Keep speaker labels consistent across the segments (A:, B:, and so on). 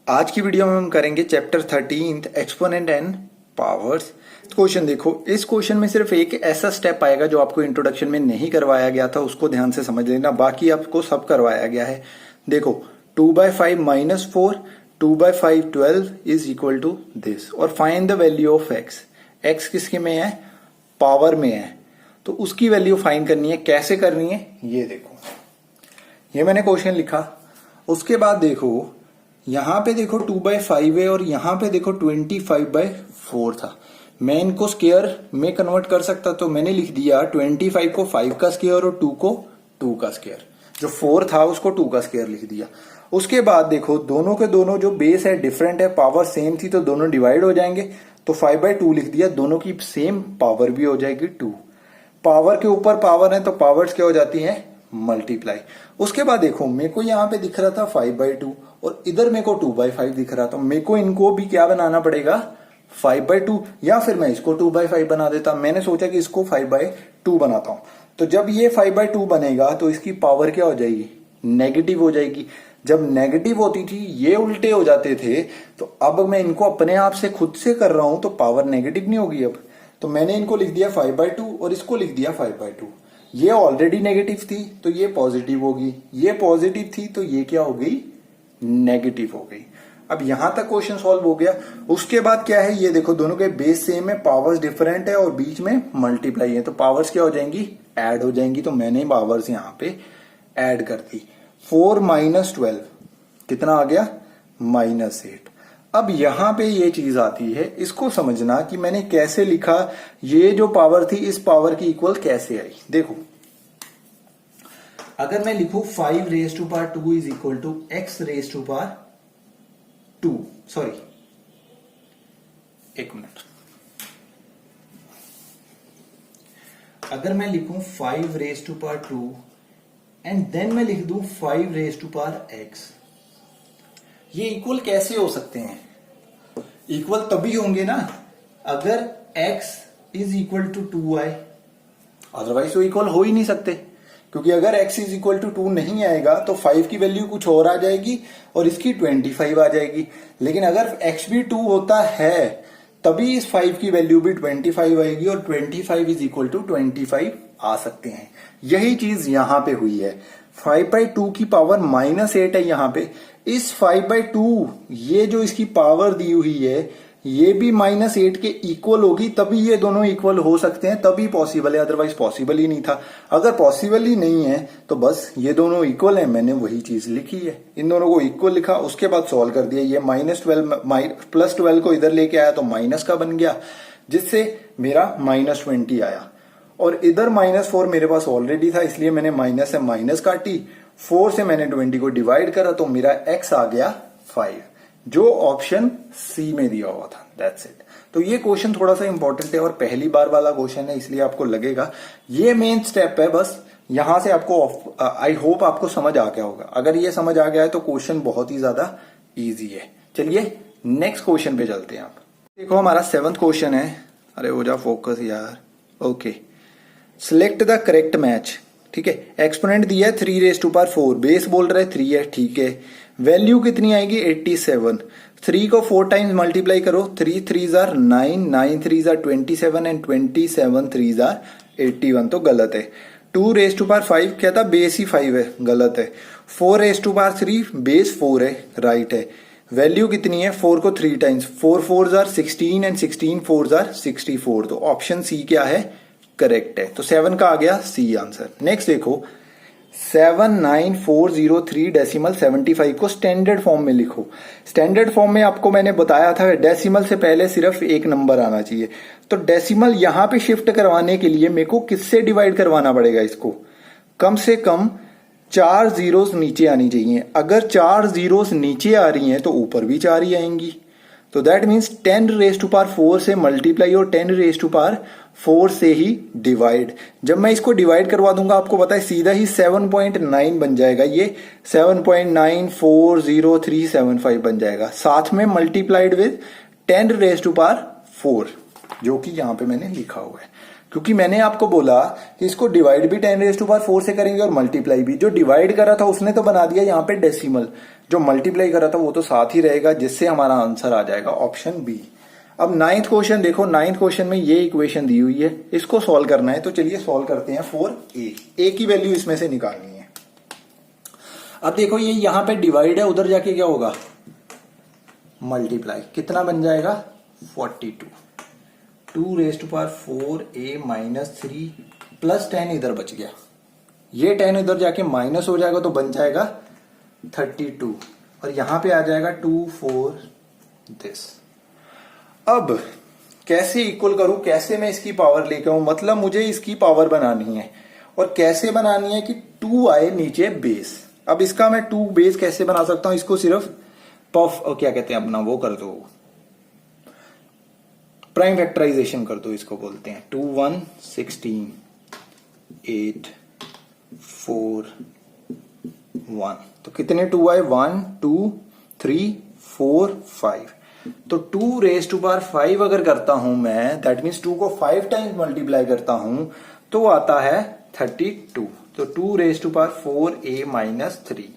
A: आज की वीडियो में हम करेंगे chapter 13 exponent and powers. Question देखो, इस क्वेश्चन में सिर्फ एक ऐसा स्टेप आएगा जो आपको इंट्रोडक्शन में नहीं करवाया गया था, उसको ध्यान से समझ लेना, बाकी आपको सब करवाया गया है। देखो 2/5 - 4 2/5 12 इज इक्वल टू दिस और find the value of x. X किसके में है? पावर में है, तो उसकी वैल्यू फाइंड करनी है। कैसे करनी है ये देखो, ये मैंने क्वेश्चन लिखा। उसके बाद देखो यहां पे देखो 2/5 है और यहां पे देखो 25/4 था। मैं इनको स्क्वायर में कन्वर्ट कर सकता, तो मैंने लिख दिया 25 को 5 का स्क्वायर और 2 को 2 का स्क्वायर। जो 4 था उसको 2 का स्क्वायर लिख दिया। उसके बाद देखो दोनों के दोनों जो बेस है डिफरेंट है, पावर सेम थी तो दोनों डिवाइड हो जाएंगे, तो 5/2 लिख दिया। दोनों की सेम पावर भी हो जाएगी 2। पावर के ऊपर पावर है तो पावर्स क्या हो जाती है? मल्टीप्लाई। उसके बाद देखो मेरे को यहाँ पे दिख रहा था 5/2 और इधर मेरे को 2/5 दिख रहा था। मेरे को इनको भी क्या बनाना पड़ेगा? 5/2, या फिर मैं इसको 2/5 बना देता। मैंने सोचा कि इसको 5/2 बनाता हूं। तो जब ये 5/2 बनेगा तो इसकी पावर क्या हो जाएगी? नेगेटिव हो जाएगी। जब नेगेटिव होती थी ये उल्टे हो जाते थे, तो अब मैं इनको अपने आप से खुद से कर रहा हूं तो पावर नेगेटिव नहीं होगी अब। तो मैंने इनको लिख दिया 5/2 और इसको लिख दिया 5/2। ये ऑलरेडी नेगेटिव थी तो ये पॉजिटिव होगी, ये पॉजिटिव थी तो ये क्या हो गई? नेगेटिव हो गई। अब यहां तक क्वेश्चन सॉल्व हो गया। उसके बाद क्या है, ये देखो दोनों के बेस सेम है, पावर्स डिफरेंट है और बीच में मल्टीप्लाई है, तो पावर्स क्या हो जाएंगी? ऐड हो जाएंगी। तो मैंने पावर्स यहां पे ऐड कर दी। 4 - 12 कितना आ गया? -8। अब यहां पे ये चीज आती है, इसको समझना कि मैंने कैसे लिखा। ये जो पावर थी इस पावर की इक्वल कैसे आई। देखो अगर मैं लिखूं 5⁻² is equal to x⁻², sorry एक मिनट, अगर मैं लिखूं 5⁻² एंड देन मैं लिख दूं 5⁻x, ये इक्वल कैसे हो सकते हैं? इक्वल तभी होंगे ना अगर x is equal to 2y, otherwise तो इक्वल हो ही नहीं सकते। क्योंकि अगर x इज इक्वल टू 2 नहीं आएगा तो 5 की वैल्यू कुछ और आ जाएगी और इसकी 25 आ जाएगी। लेकिन अगर x भी 2 होता है तभी इस 5 की वैल्यू भी 25 आएगी और 25 इज इक्वल टू 25 आ सकते हैं। यही चीज यहां पे हुई है। 5/2 की पावर -8 है यहां पे। इस 5/2 ये जो इसकी पावर दी हुई है ये भी -8 के इक्वल होगी, तभी ये दोनों इक्वल हो सकते हैं, तभी पॉसिबल है, अदरवाइज पॉसिबल ही नहीं था। अगर पॉसिबल ही नहीं है तो बस ये दोनों इक्वल है, मैंने वही चीज लिखी है, इन दोनों को इक्वल लिखा। उसके बाद सॉल्व कर दिया। ये -12 +12 को इधर लेके आया तो माइनस का बन गया, जिससे मेरा -20 आया। और इधर -4 मेरे पास ऑलरेडी था, इसलिए मैंने माइनस से माइनस काटी। 4 से मैंने 20 को डिवाइड करा तो मेरा x आ गया 5, जो ऑप्शन सी में दिया हुआ था। That's it. तो ये क्वेश्चन थोड़ा सा इंपॉर्टेंट है और पहली बार वाला क्वेश्चन है, इसलिए आपको लगेगा ये मेन स्टेप है। बस यहां से आपको आई होप आपको समझ आ गया होगा। अगर ये समझ आ गया है तो क्वेश्चन बहुत ही ज्यादा इजी है। चलिए नेक्स्ट क्वेश्चन पे चलते हैं। आप देखो हमारा 7th क्वेश्चन है। अरे हो जा फोकस यार। Okay, select the correct match. ठीक है, एक्सपोनेंट दिया है 3⁻4, बेस बोल रहा है 3 है। ठीक है, वैल्यू कितनी आएगी? 87। 3 को 4 टाइम्स मल्टीप्लाई करो। 3 3s are 9, 9 3s are 27 and 27 3s are 81, तो गलत है। 2⁻5 क्या था? बेस ही 5 है, गलत है। 4⁻3 बेस 4 है, राइट है। वैल्यू कितनी है? 4 को 3 times, 4 4s are 16 and 16 4s are 64, तो ऑप्शन सी क्या है? करेक्ट है। तो 7 का आ गया सी आंसर। नेक्स्ट देखो 79403.75 को स्टैंडर्ड फॉर्म में लिखो। स्टैंडर्ड फॉर्म में आपको मैंने बताया था डेसिमल से पहले सिर्फ एक नंबर आना चाहिए, तो डेसिमल यहां पे शिफ्ट करवाने के लिए मेरे को किससे डिवाइड करवाना पड़ेगा? इसको कम से कम 4 जीरोस नीचे आनी चाहिए। अगर 4 जीरोस नीचे आ रही हैं तो ऊपर भी 4 ही आएंगी। तो दैट मीन्स 10⁻4 से मल्टीप्लाई और 10⁻4 से ही डिवाइड। जब मैं इसको डिवाइड करवा दूंगा आपको पता है सीधा ही 7.9 बन जाएगा। ये 7.940375 बन जाएगा, साथ में मल्टीप्लाइड विद 10⁻4, जो कि यहां पे मैंने लिखा हुआ है। क्योंकि मैंने आपको बोला कि इसको डिवाइड भी 10⁴ से करेंगे और मल्टीप्लाई भी। जो डिवाइड करा था उसने तो बना दिया यहाँ पे डेसिमल, जो मल्टीप्लाई करा था वो तो साथ ही रहेगा, जिससे हमारा आंसर आ जाएगा ऑप्शन बी। अब 9th क्वेश्चन देखो, 9th क्वेश्चन में ये इक्वेशन दी हुई है, इसको सॉल्व करना है। तो चलिए सॉल्व करते हैं फॉर ए की वैल्यू इसमें से निकालनी है। अब देखो ये यहां पे डिवाइड है, उधर जाके क्या होगा मल्टीप्लाई, कितना बन जाएगा 42, 2⁴a - 3 प्लस 10 इधर बच गया, ये 10 इधर जाके माइनस हो जाएगा तो बन जाएगा 32 और यहां पे आ जाएगा 2 4 दिस। अब कैसे इक्वल करूं, कैसे मैं इसकी पावर लेके आऊं, मतलब मुझे इसकी पावर बनानी है और कैसे बनानी है कि 2 आए नीचे बेस। अब इसका मैं 2 बेस कैसे बना सकता हूं, इसको सिर्फ पफ और क्या कहते हैं अपना वो कर दो, प्राइम फैक्टराइजेशन कर दो, इसको बोलते हैं 2 1 16 8 4 1। तो कितने 2 आए 1 2 3 4 5। तो 2⁵ अगर करता हूं मैं, दैट मीन्स 2 को 5 टाइम्स मल्टीप्लाई करता हूं तो आता है 32। तो 2⁴a - 3।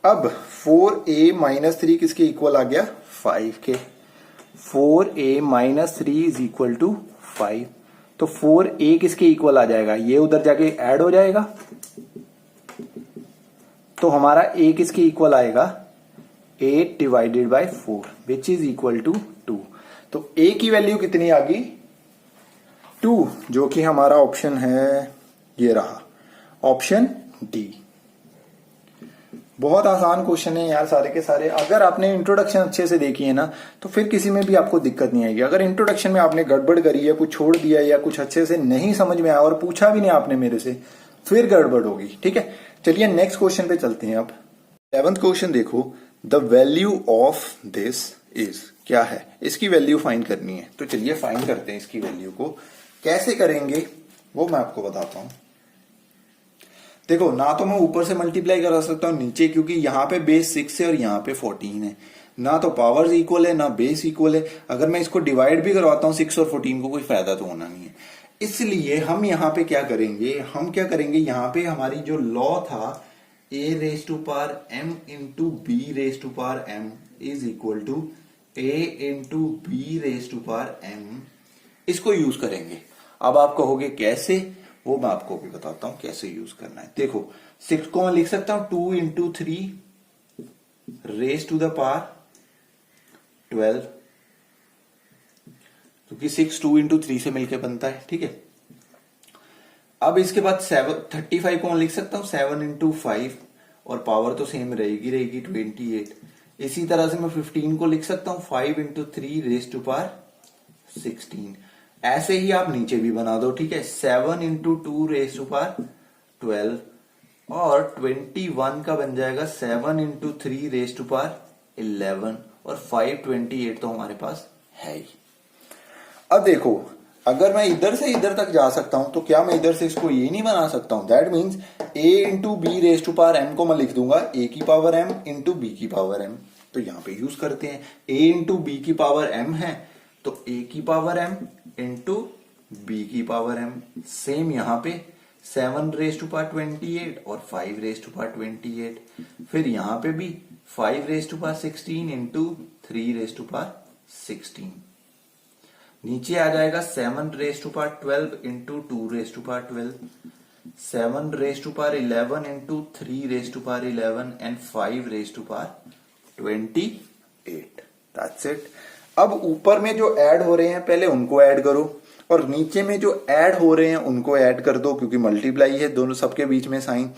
A: अब 4a - 3 किसके इक्वल आ गया 5 के। 4a - 3 is equal to 5। तो 4a किसके इक्वल आ जाएगा, ये उधर जाके ऐड हो जाएगा तो हमारा a किसके इक्वल आएगा 8 divided by 4 which is equal to 2। तो a की वैल्यू कितनी आ गई 2, जो कि हमारा ऑप्शन है, ये रहा ऑप्शन डी। बहुत आसान क्वेश्चन है यार सारे के सारे। अगर आपने इंट्रोडक्शन अच्छे से देखी है ना तो फिर किसी में भी आपको दिक्कत नहीं आएगी। अगर इंट्रोडक्शन में आपने गड़बड़ करी है, कुछ छोड़ दिया या कुछ अच्छे से नहीं समझ में आया और पूछा भी नहीं आपने मेरे से, फिर गड़बड़ होगी। ठीक है, चलिए नेक्स्ट क्वेश्चन पे चलते हैं। अब 7th क्वेश्चन देखो, the value of this is, क्या है, इसकी वैल्यू फाइंड करनी है। तो चलिए फाइंड करते हैं इसकी वैल्यू को। कैसे करेंगे वो मैं आपको बताता हूं। देखो ना तो मैं ऊपर से मल्टीप्लाई करा सकता हूं नीचे, क्योंकि यहां पे बेस 6 है और यहां पे 14 है, ना तो पावर्स इक्वल है ना बेस इक्वल है। अगर मैं इसको डिवाइड भी करवाता हूं 6 और 14 को, कोई फायदा तो होना नहीं है। इसलिए हम यहां पे क्या करेंगे, यहां पे हमारी जो लॉ था a⁻m × b⁻m is equal to a × b⁻m, इसको यूज करेंगे। अब आप कहोगे कैसे, वो मैं आपको भी बताता हूं कैसे यूज करना है। देखो 6 को मैं लिख सकता हूं 2 × 3 raised⁻12, क्योंकि 6 2 × 3 से मिलके बनता है। ठीक है, अब इसके बाद 35 को मैं लिख सकता हूं 7 × 5 और पावर तो सेम रहेगी 28। इसी तरह से मैं 15 को लिख सकता हूं 5 × 3 raised⁻16। ऐसे ही आप नीचे भी बना दो। ठीक है, 7 × 2 raised⁻12 और 21 का बन जाएगा 7 × 3 raised⁻11 और 528 तो हमारे पास है ही। अब देखो अगर मैं इधर से इधर तक जा सकता हूं तो क्या मैं इधर से इसको ये नहीं बना सकता हूं। दैट मीन्स a × b⁻m को मैं लिख दूंगा a⁻m × b⁻m। तो यहां पे यूज करते हैं, a × b⁻m है तो a⁻m × b⁻m। सेम यहां पे 7 raised⁻28 और 5 raised⁻28। फिर यहां पे भी 5 raised⁻16 × 3 raised⁻16। नीचे आ जाएगा 7 raised⁻12 × 2 raised⁻12, 7 raised⁻11 × 3 raised⁻11 and 5 raised⁻28। That's it. अब ऊपर में जो ऐड हो रहे हैं पहले उनको ऐड करो और नीचे में जो ऐड हो रहे हैं उनको ऐड कर दो, क्योंकि मल्टीप्लाई है दोनों सबके बीच में साइन।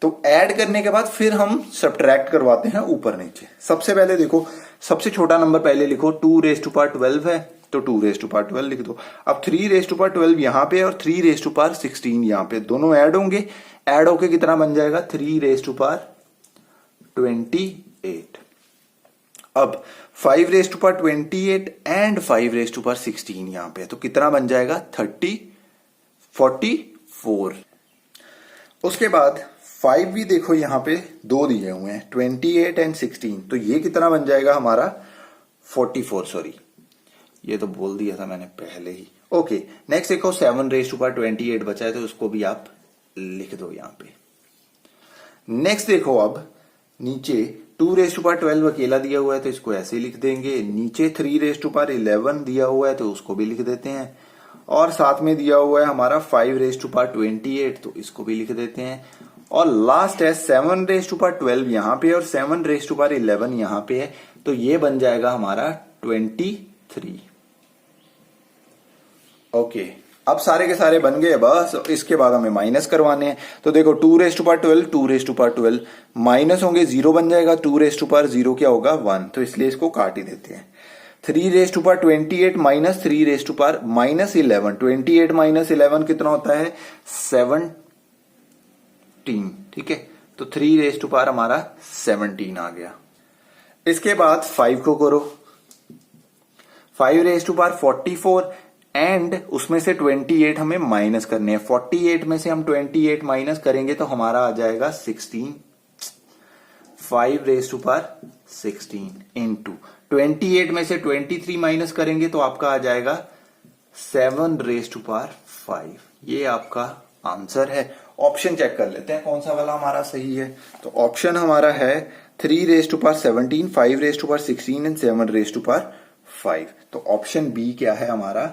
A: तो ऐड करने के बाद फिर हम सब्ट्रैक्ट करवाते हैं ऊपर नीचे। सबसे पहले देखो, सबसे छोटा नंबर पहले लिखो, 2 raised⁻12 है तो 2 raised⁻12 लिख दो। अब 3 raised⁻12 यहां पे और 3 raised⁻16 यहां पे, दोनों ऐड होंगे। ऐड होके कितना बन जाएगा 3 raised⁻28। अब 5 raised⁻28 एंड 5 raised⁻16 यहां पे, तो कितना बन जाएगा 44। उसके बाद 5 भी देखो यहां पे 2 दिए हुए हैं, 28 एंड 16, तो ये कितना बन जाएगा हमारा 44। सॉरी, ये तो बोल दिया था मैंने पहले ही, ओके, नेक्स्ट देखो 7 रेज टू पावर 28 बचा है, तो उसको भी आप लिख दो यहां पे। नेक्स्ट देखो अब नीचे 2 रेज टू पावर 12 अकेला दिया हुआ है, तो इसको ऐसे लिख देंगे। नीचे 3 रेज टू पावर 11 दिया हुआ है, तो उसको भी लिख देते हैं। और साथ में दिया हुआ है हमारा 5 रेज टू पावर 28, तो इसको भी लिख देते हैं। और लास्ट है 7 रेज टू पावर 12 यहां पे और 7 रेज टू पावर 11 यहां पे है, तो ये बन जाएगा हमारा 23। ओके, अब सारे के सारे बन गए, बस इसके बाद हमें माइनस करवाने हैं। तो देखो 2 raise to power 12, 2 raise to power 12 minus होंगे, 0 बन जाएगा। 2 रेज टू पावर 0 क्या होगा 1, तो इसलिए इसको काट ही देते हैं। 3 raise to power 28 minus 3 raise to power minus 11, 28 minus 11 कितना होता है 17, ठीक है। तो 3 रेज टू पावर हमारा 17 आ गया। इसके बाद 5 को करो, 5 रेज टू पावर 44 एंड उसमें से 28 हमें माइनस करने हैं। 48 में से हम 28 माइनस करेंगे तो हमारा आ जाएगा 16। 5 रेज टू पावर 16 इंटू 28 में से 23 माइनस करेंगे तो आपका आ जाएगा 7 रेज टू पावर 5। ये आपका आंसर है। ऑप्शन चेक कर लेते हैं कौन सा वाला हमारा सही है। तो ऑप्शन हमारा है 3 raise to power 17, 5 raise to power 16 and 7 raise to power 5। तो ऑप्शन बी क्या है हमारा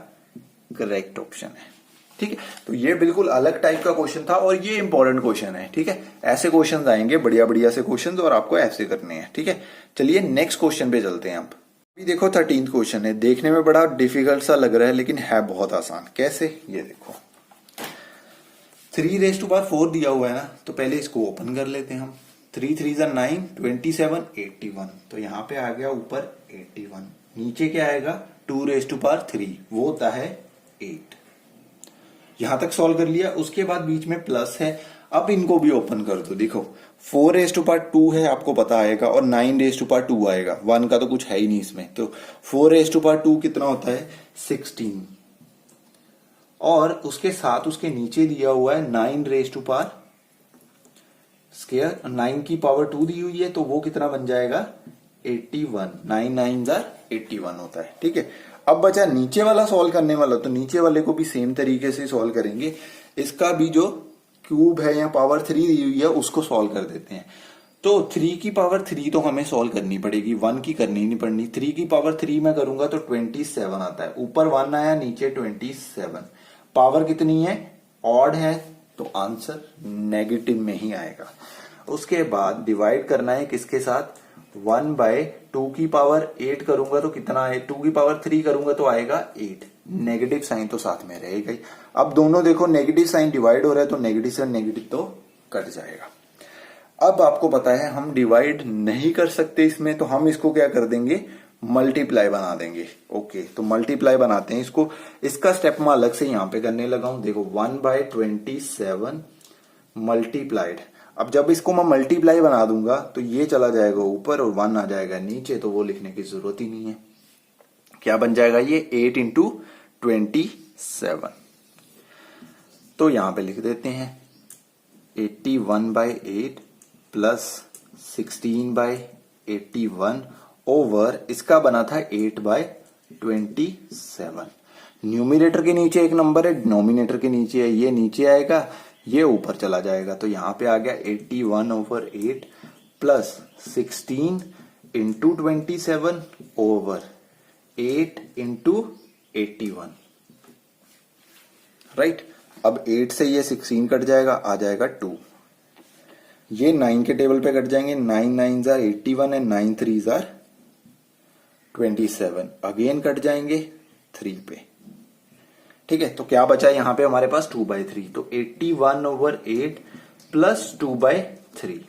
A: करेक्ट ऑप्शन है। ठीक है, तो ये बिल्कुल अलग टाइप का क्वेश्चन था और ये इंपॉर्टेंट क्वेश्चन है। ठीक है, ऐसे क्वेश्चंस आएंगे बढ़िया बढ़िया से क्वेश्चंस और आपको ऐसे करने हैं। ठीक है, चलिए नेक्स्ट क्वेश्चन पे चलते हैं। आप अभी देखो 13th क्वेश्चन है, देखने में बड़ा डिफिकल्ट सा लग रहा है लेकिन है बहुत आसान। कैसे, ये देखो 3 रेज टू पावर 4 दिया हुआ है ना, तो पहले इसको ओपन कर लेते हैं हम। 3 3 9, 27, 81, तो यहां पे आ गया ऊपर 81। नीचे क्या आएगा 2 रेज टू पावर 3, वो होता है 8। यहां तक सॉल्व कर लिया। उसके बाद बीच में प्लस है, अब इनको भी ओपन कर दो। देखो 4 रेज टू पावर 2 है, आपको पता आएगा, और 9 रेज टू पावर 2 आएगा। 1 का तो कुछ है ही नहीं इसमें, तो 4 रेज टू पावर 2 कितना होता है 16। और उसके साथ उसके नीचे दिया हुआ है 9 रेज टू पावर स्क्वायर, 9 की पावर 2 दी हुई है, तो वो कितना बन जाएगा 81। 9 9 81 होता है। ठीक है, अब बचा नीचे वाला सॉल्व करने वाला, तो नीचे वाले को भी सेम तरीके से सॉल्व करेंगे। इसका भी जो क्यूब है या पावर 3 दी हुई है उसको सॉल्व कर देते हैं। तो 3 की पावर 3 तो हमें सॉल्व करनी पड़ेगी, 1 की करनी नहीं पड़नी। 3 की पावर 3 में करूंगा तो 27 आता है। ऊपर 1 आया, नीचे 27। पावर कितनी है, ऑड है, तो आंसर नेगेटिव में ही आएगा। उसके बाद डिवाइड करना है किसके साथ, 1/2 की पावर 8 करूंगा तो कितना है, 2 की पावर 3 करूंगा तो आएगा 8। नेगेटिव साइन तो साथ में रहेगा ही। अब दोनों देखो नेगेटिव साइन डिवाइड हो रहा है, तो नेगेटिव से नेगेटिव तो कट जाएगा। अब आपको पता है हम डिवाइड नहीं कर सकते इसमें, तो हम इसको क्या कर देंगे, मल्टीप्लाई बना देंगे। ओके, तो मल्टीप्लाई बनाते हैं इसको। इसका स्टेप मैं अलग से यहां पे करने लगा हूं। देखो 1/27 मल्टीप्लाइड। अब जब इसको मैं मल्टीप्लाई बना दूंगा तो ये चला जाएगा ऊपर और 1 आ जाएगा नीचे, तो वो लिखने की जरूरत ही नहीं है। क्या बन जाएगा ये 8 इंटू 27। तो यहां पे लिख देते हैं 81/8 प्लस 16/81 ओवर, इसका बना था 8/27। न्यूमिनेटर के नीचे एक नंबर है, डिनोमिनेटर के नीचे है, ये नीचे आएगा, ये ऊपर चला जाएगा। तो यहां पे आ गया 81/8 plus 16 into 27 over 8 into 81। Right, अब 8 से ये 16 कट जाएगा, आ जाएगा 2। ये 9 के टेबल पे कट जाएंगे, 9 9 81 एंड 9 3 27। अगेन कट जाएंगे 3 पे। ठीक है, तो क्या बचा यहां पे हमारे पास 2/3, तो 81/8 प्लस 2/3।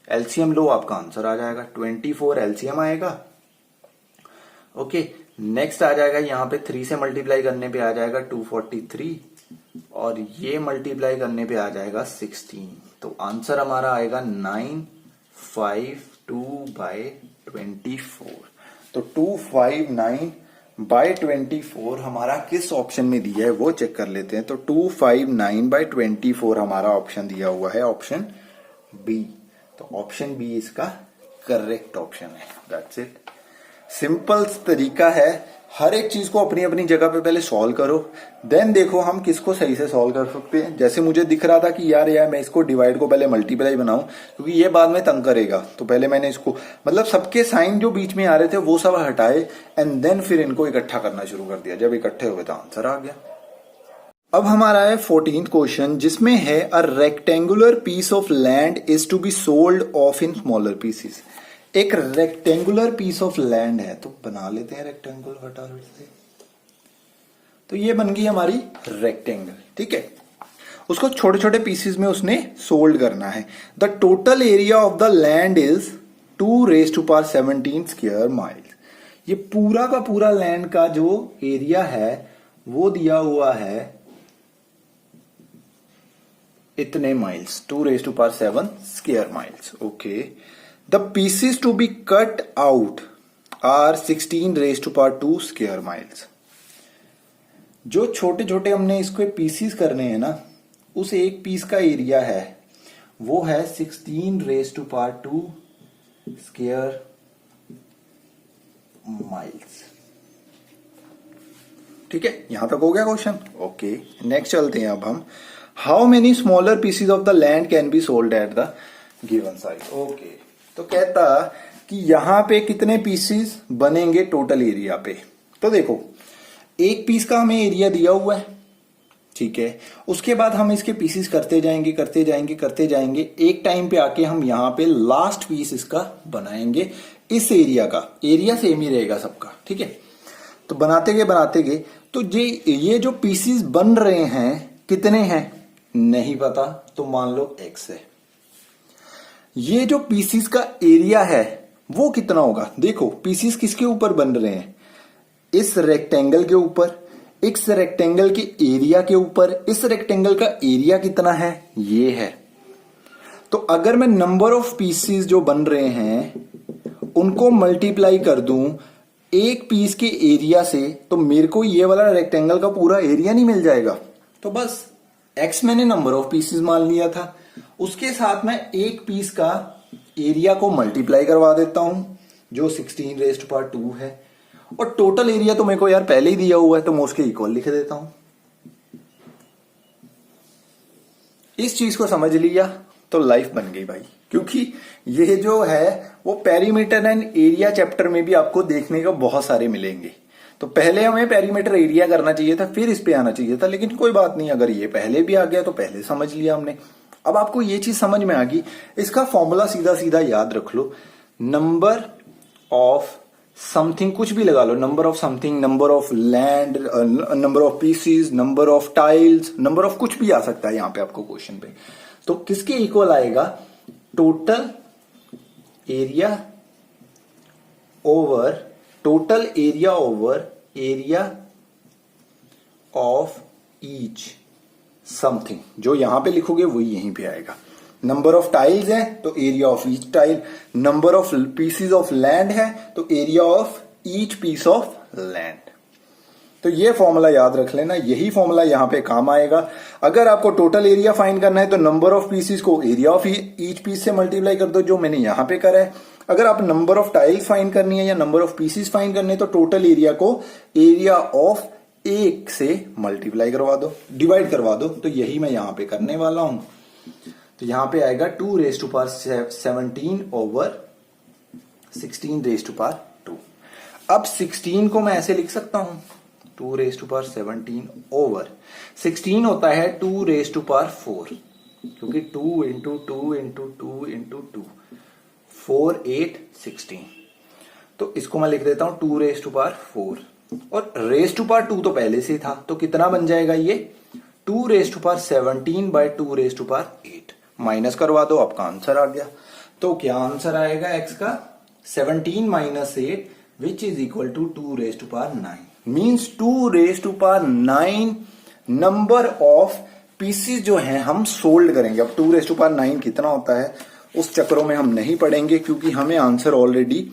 A: एलसीएम लो, आपका आंसर आ जाएगा 24 एलसीएम आएगा। ओके, नेक्स्ट आ जाएगा यहां पे 3 से मल्टीप्लाई करने पे आ जाएगा 243 और ये मल्टीप्लाई करने पे आ जाएगा 16। तो आंसर हमारा आएगा 952/24। तो 259/24 हमारा किस ऑप्शन में दिया है वो चेक कर लेते हैं। तो 259/24 हमारा ऑप्शन दिया हुआ है ऑप्शन बी। तो ऑप्शन बी इसका करेक्ट ऑप्शन है। That's it. सिंपल तरीका है, हर एक चीज को अपनी अपनी जगह पे पहले सॉल्व करो, देन देखो हम किसको सही से सॉल्व कर सकते हैं। जैसे मुझे दिख रहा था कि यार मैं इसको डिवाइड को पहले मल्टीप्लाई बनाऊं क्योंकि ये बाद में तंग करेगा, तो पहले मैंने इसको मतलब सबके साइन जो बीच में आ रहे थे वो सब हटाए एंड देन फिर इनको इकट्ठा करना शुरू कर दिया। जब इकट्ठे हुए तो आंसर आ गया। अब हमारा है 14th क्वेश्चन, जिसमें है a rectangular piece of land is to be sold off in smaller pieces. एक रेक्टेंगुलर पीस ऑफ लैंड है, तो बना लेते हैं रेक्टेंगल फटाफट से। तो ये बन गई हमारी रेक्टेंगल, ठीक है। उसको छोटे छोटे पीसेस में उसने सोल्ड करना है। The total area of the land is 2⁻17 square mile. ये पूरा का पूरा लैंड का जो एरिया है वो दिया हुआ है इतने miles, 2⁻7 square miles. Okay, the pieces to be cut out are 16⁻2 square miles. जो छोटे छोटे हमने इसको पीसीस करने हैं ना, उस एक पीस का एरिया है वो है 16⁻2 स्क्वायर माइल्स। ठीक है, यहां तक हो गया क्वेश्चन। ओके, नेक्स्ट चलते हैं अब हम। How many smaller pieces of the land can be sold at the given site. Okay, तो कहता कि यहां पे कितने पीसेस बनेंगे टोटल एरिया पे। तो देखो, एक पीस का हमें एरिया दिया हुआ है, ठीक है। उसके बाद हम इसके पीसेस करते जाएंगे करते जाएंगे करते जाएंगे। एक टाइम पे आके हम यहां पे लास्ट पीस इसका बनाएंगे। इस एरिया का एरिया सेम ही रहेगा सबका, ठीक है। तो बनाते गए तो ये जो पीसेस बन रहे हैं कितने हैं नहीं पता, तो मान लो x है। ये जो पीसेस का एरिया है वो कितना होगा। देखो, पीसेस किसके ऊपर बन रहे हैं, इस रेक्टेंगल के ऊपर, इस रेक्टेंगल के एरिया के ऊपर। इस रेक्टेंगल का एरिया कितना है, ये है। तो अगर मैं नंबर ऑफ पीसेस जो बन रहे हैं उनको मल्टीप्लाई कर दूं एक पीस के एरिया से, तो मेरे को ये वाला रेक्टेंगल का पूरा एरिया नहीं मिल जाएगा। तो बस x मैंने नंबर ऑफ पीसेस मान लिया था, उसके साथ मैं एक पीस का एरिया को मल्टीप्लाई करवा देता हूं जो 16⁻2 है, और टोटल एरिया तो मेरे को यार पहले ही दिया हुआ है तो मैं उसके इक्वल लिख देता हूं। इस चीज को समझ लिया तो लाइफ बन गई भाई, क्योंकि ये जो है वो पेरीमीटर एंड एरिया चैप्टर में भी आपको देखने को बहुत सारे मिलेंगे। तो पहले हमें पेरीमीटर एरिया करना चाहिए था, फिर इस पे आना चाहिए था, लेकिन कोई बात नहीं, अगर ये पहले भी आ गया तो पहले समझ लिया हमने। अब आपको ये चीज समझ में आ गई, इसका फॉर्मूला सीधा सीधा याद रख लो। नंबर ऑफ समथिंग, कुछ भी लगा लो, number of something, number of land, number of pieces, number of tiles, number of कुछ भी आ सकता है यहाँ पे आपको क्वेश्चन पे। तो किसके इक्वल आएगा, total area over area of each something. जो यहां पे लिखोगे वही यहीं पे आएगा। नंबर ऑफ टाइल्स है तो area of each tile, number of pieces of land है तो area of each piece of land. तो ये फॉर्मूला याद रख लेना, यही फॉर्मूला यहां पे काम आएगा। अगर आपको टोटल एरिया फाइंड करना है तो नंबर ऑफ पीसेस को एरिया ऑफ ईच पीस से मल्टीप्लाई कर दो, जो मैंने यहां पे करा है। अगर आप नंबर ऑफ टाइल्स फाइंड करनी है या नंबर ऑफ पीसेस फाइंड करने तो टोटल एरिया को एरिया ऑफ एक से मल्टीप्लाई करवा दो, डिवाइड करवा दो। तो यही मैं यहां पे करने वाला हूं। तो यहां पे आएगा 2⁻17 ओवर 16⁻2। अब 16 को मैं ऐसे लिख सकता हूं, 2⁻17 ओवर 16 होता है 2⁻4, क्योंकि 2 इंटू 2 इंटू 2 इंटू 2 4 8 16। तो इसको मैं लिख देता हूं 2⁻4, और ⁻2 तो पहले से था, तो कितना बन जाएगा ये 2⁻17/2⁻8। माइनस करवा दो, आपका आंसर आ गया। तो क्या आंसर आएगा x का, 17 - 8 which is equal to 2⁻9। Means 2⁻9 number of pieces जो हैं हम सोल्ड करेंगे। अब 2⁻9 कितना होता है उस चक्रों में हम नहीं पढ़ेंगे, क्योंकि हमें आंसर ऑलरेडी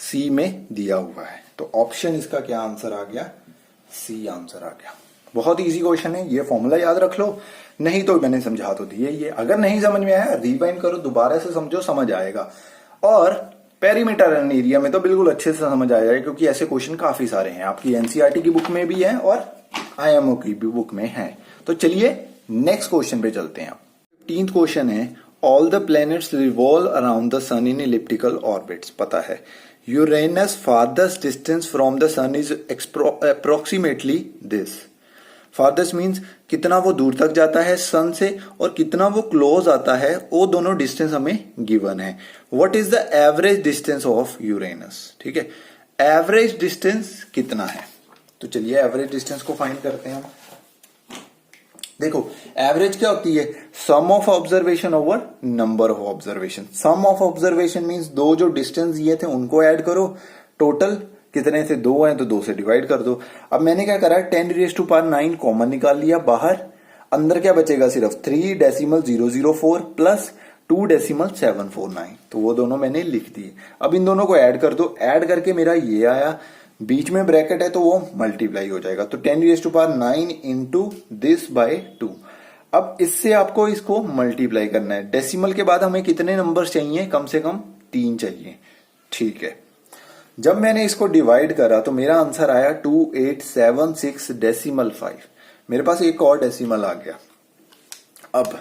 A: सी में दिया हुआ है। तो ऑप्शन इसका क्या आंसर आ गया, सी आंसर आ गया। बहुत इजी क्वेश्चन है, ये फॉर्मूला याद रख लो, नहीं तो मैंने समझा तो दिया ये। अगर नहीं समझ में आया रिवाइंड करो, दोबारा से समझो, समझ आएगा। और पेरीमीटर एंड एरिया में तो बिल्कुल अच्छे से समझ आ जाए, क्योंकि ऐसे क्वेश्चन काफी सारे हैं, आपकी एनसीईआरटी की बुक में भी है और आईएमओ की भी बुक में है। तो चलिए नेक्स्ट क्वेश्चन पे चलते हैं। 15th क्वेश्चन है, all the planets revolve around the sun in elliptical orbits. पता है Uranus farthest distance from the sun is approximately this. Farthest means कितना वो दूर तक जाता है सन से और कितना वो क्लोज आता है, वो दोनों डिस्टेंस हमें गिवन है। What is the average distance of Uranus. ठीक है, एवरेज डिस्टेंस कितना है, तो चलिए एवरेज डिस्टेंस को फाइंड करते हैं हम। देखो एवरेज क्या होती है, sum of observation over number of observation. Sum of observation means दो जो डिस्टेंस दिए थे उनको ऐड करो, टोटल कितने थे, 2 हैं तो 2 से डिवाइड कर दो। अब मैंने क्या करा, 10⁻⁹ कॉमन निकाल लिया बाहर, अंदर क्या बचेगा, सिर्फ 3.004 प्लस 2.749, तो वो दोनों मैंने लिख दिए। अब इन दोनों को ऐड कर दो, ऐड करके मेरा ये आया, बीच में ब्रैकेट है तो वो मल्टीप्लाई हो जाएगा, तो 10⁹ इंटू दिस बाय 2। अब इससे आपको इसको मल्टीप्लाई करना है। डेसिमल के बाद हमें कितने नंबर चाहिए, कम से कम 3 चाहिए। ठीक है, जब मैंने इसको डिवाइड करा तो मेरा आंसर आया 2876.5। मेरे पास एक और डेसिमल आ गया। अब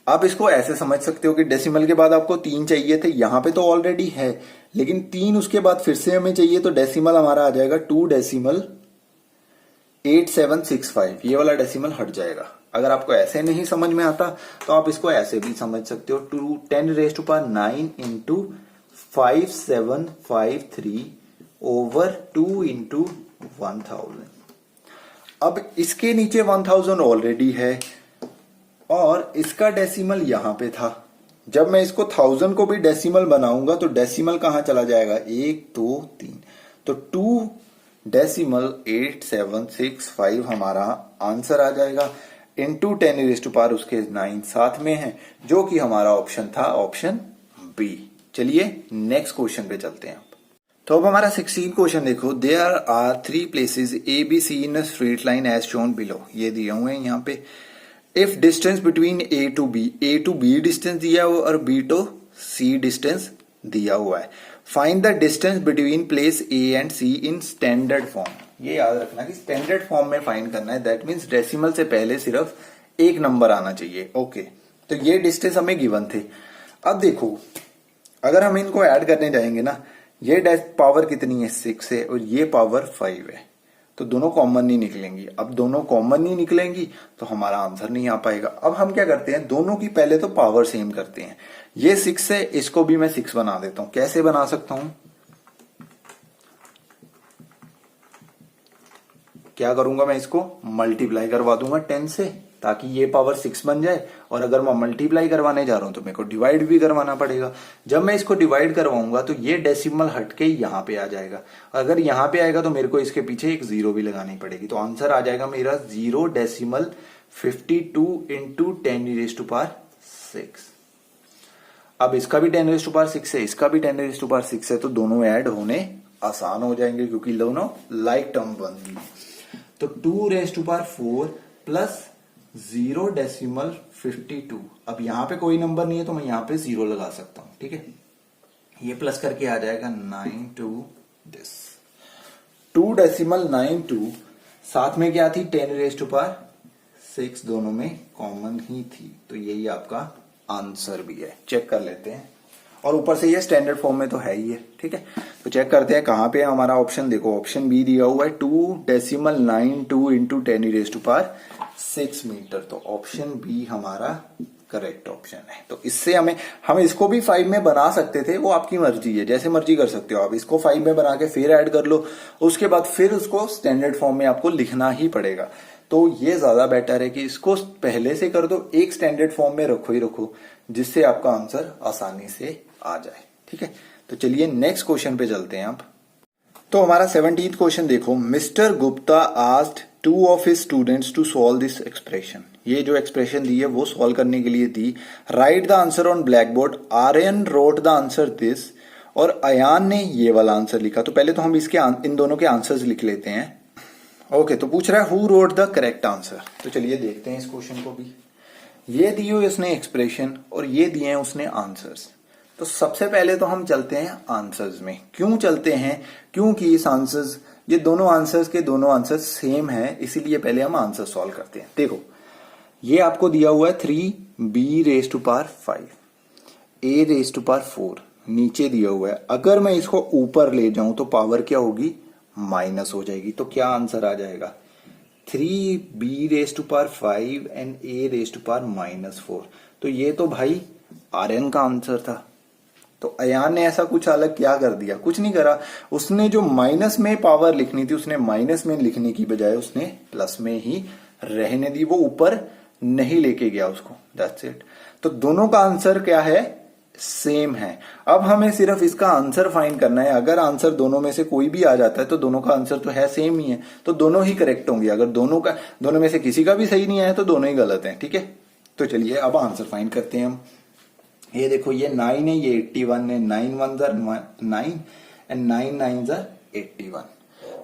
A: आप इसको ऐसे समझ सकते हो कि डेसिमल के बाद आपको 3 चाहिए थे, यहां पे तो ऑलरेडी है, लेकिन 3 उसके बाद फिर से हमें चाहिए, तो डेसिमल हमारा आ जाएगा 2.8765। ये वाला डेसिमल हट जाएगा। अगर आपको ऐसे नहीं समझ में आता तो आप इसको ऐसे भी समझ सकते हो, 10⁹ इंटू 5753 ओवर 2 इंटू 1000। अब इसके नीचे 1000 ऑलरेडी है और इसका डेसिमल यहां पे था। जब मैं इसको 1000 को भी डेसिमल बनाऊंगा तो डेसिमल कहां चला जाएगा, 1 2 3, तो 2.8765 हमारा आंसर आ जाएगा। इंटू 10⁻⁴ उसके 9 साथ में है, जो कि हमारा ऑप्शन था ऑप्शन बी। चलिए नेक्स्ट क्वेश्चन पे चलते हैं। तो अब हमारा 16 क्वेश्चन देखो, there are 3 places A B C in a straight line as shown below. ये दिए हुए हैं यहाँ पे। If distance between A to B distance दिया हुआ और बी टू सी डिस्टेंस दिया हुआ है, find the distance between place A and C in standard form. ये याद रखना कि स्टैंडर्ड फॉर्म में फाइंड करना है, दैट मीन्स डेसिमल से पहले सिर्फ एक नंबर आना चाहिए। ओके, तो ये डिस्टेंस हमें गिवन थे। अब देखो अगर हम इनको ऐड करने जाएंगे ना, ये पावर कितनी है, 6 है और ये पावर 5 है, तो दोनों कॉमन नहीं निकलेंगी। अब दोनों कॉमन नहीं निकलेंगी तो हमारा आंसर नहीं आ पाएगा। अब हम क्या करते हैं, दोनों की पहले तो पावर सेम करते हैं। ये 6 है, इसको भी मैं 6 बना देता हूं। कैसे बना सकता हूं, क्या करूंगा मैं, इसको मल्टीप्लाई करवा दूंगा 10 से, ताकि ये पावर 6 बन जाए। और अगर मैं मल्टीप्लाई करवाने जा रहा हूं तो मेरे को डिवाइड भी करवाना पड़ेगा। जब मैं इसको डिवाइड करवाऊंगा तो ये डेसिमल हटके यहां पे आ जाएगा। अगर यहां पे आएगा तो मेरे को इसके पीछे एक 0 भी लगानी पड़ेगी। तो आंसर आ जाएगा मेरा 0.52 इंटू 10⁻⁶। अब इसका भी 10⁻⁶ है, इसका भी 10⁻⁶ है, तो दोनों ऐड होने आसान हो जाएंगे क्योंकि दोनों लाइक टर्म बन गई। तो 2⁻⁴ प्लस 0.52। अब यहां पे कोई नंबर नहीं है तो मैं यहां पे 0 लगा सकता हूं। ठीक है, ये प्लस करके आ जाएगा 92 दिस 2.92। साथ में क्या थी, 10⁻⁶, दोनों में कॉमन ही थी, तो यही आपका आंसर भी है। चेक कर लेते हैं, और ऊपर से ये स्टैंडर्ड फॉर्म में तो है ही है। ठीक है, तो चेक करते हैं कहां पे है हमारा ऑप्शन। देखो ऑप्शन बी दिया हुआ है 2.92 इंटू 10⁻⁶ मीटर, तो ऑप्शन बी हमारा करेक्ट ऑप्शन है। तो इससे हम इसको भी 5 में बना सकते थे, वो आपकी मर्जी है, जैसे मर्जी कर सकते हो आप। इसको 5 में बना के फिर ऐड कर लो, उसके बाद फिर उसको स्टैंडर्ड फॉर्म में आपको लिखना ही पड़ेगा। तो ये ज्यादा बेटर है कि इसको पहले से कर दो, एक स्टैंडर्ड फॉर्म में रखो ही रखो, जिससे आपका आंसर आसानी से आ जाए। ठीक है, तो चलिए नेक्स्ट क्वेश्चन पे चलते हैं आप। तो हमारा 17th क्वेश्चन देखो, mister Gupta asked 2 of his students to solve this expression. ये जो एक्सप्रेशन दी है वो सॉल्व करने के लिए दी। Write the answer on blackboard. Aryan wrote the answer this और अयान ने ये वाला आंसर लिखा। तो पहले तो हम इसके इन दोनों के आंसर्स लिख लेते हैं। ओके, तो पूछ रहा है who wrote the correct answer. तो चलिए देखते हैं इस क्वेश्चन को भी। ये दी हुई उसने एक्सप्रेशन और ये दिए हैं उसने आंसर्स। तो सबसे पहले तो हम चलते हैं आंसर्स में। क्यों चलते हैं? क्योंकि इस आंसर्स, ये दोनों आंसर्स के दोनों आंसर सेम है, इसीलिए पहले हम आंसर सॉल्व करते हैं। देखो ये आपको दिया हुआ है 3b⁵, a⁴ नीचे दिया हुआ है। अगर मैं इसको ऊपर ले जाऊं तो पावर क्या होगी? माइनस हो जाएगी। तो क्या आंसर आ जाएगा? 3b⁵ and a⁻⁻4। तो ये तो भाई आर्यन का आंसर था। तो अयान ने ऐसा कुछ अलग क्या कर दिया? कुछ नहीं करा। उसने जो माइनस में पावर लिखनी थी उसने माइनस में लिखने की बजाय उसने प्लस में ही रहने दी, वो ऊपर नहीं लेके गया उसको। That's it. तो दोनों का आंसर क्या है? सेम है। अब हमें सिर्फ इसका आंसर फाइंड करना है। अगर आंसर दोनों में से कोई भी आ जाता है तो दोनों का आंसर तो है सेम ही है, तो दोनों ही करेक्ट होंगे। अगर दोनों में से किसी का भी सही नहीं आया तो दोनों ही गलत हैं। ठीक है, तो चलिए अब आंसर फाइंड करते हैं हम। ये देखो ये 9 है, ये 81 है। 9 1 9 एंड 9 9 81।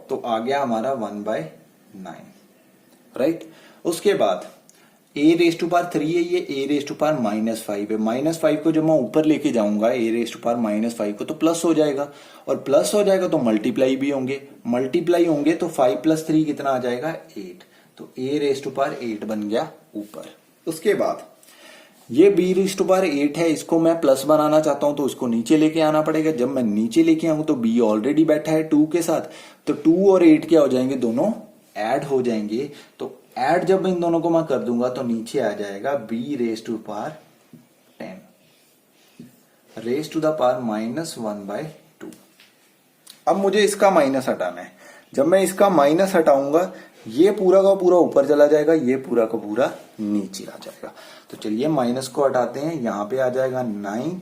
A: तो आ गया हमारा 1/9, राइट। उसके बाद a⁻³ है, ये a⁻⁻5 है। -5 को जब मैं ऊपर लेके जाऊंगा a⁻⁻5 को तो प्लस हो जाएगा, और प्लस हो जाएगा तो मल्टीप्लाई भी होंगे। मल्टीप्लाई होंगे तो 5 + 3 कितना आ जाएगा? 8। तो a⁻8 बन गया ऊपर। उसके बाद ये b⁸ है, इसको मैं प्लस बनाना चाहता हूं तो इसको नीचे लेके आना पड़ेगा। जब मैं नीचे लेके आऊं तो b ऑलरेडी बैठा है 2 के साथ, तो 2 और 8 क्या हो जाएंगे? दोनों ऐड हो जाएंगे। तो ऐड जब इन दोनों को मैं कर दूंगा तो नीचे आ जाएगा b⁻10 (-1/2). अब मुझे इसका माइनस हटाना है। जब मैं इसका माइनस हटाऊंगा ये पूरा का पूरा ऊपर चला जाएगा, ये पूरा का पूरा नीचे आ जाएगा। तो चलिए माइनस को हटाते हैं। यहां पे आ जाएगा 9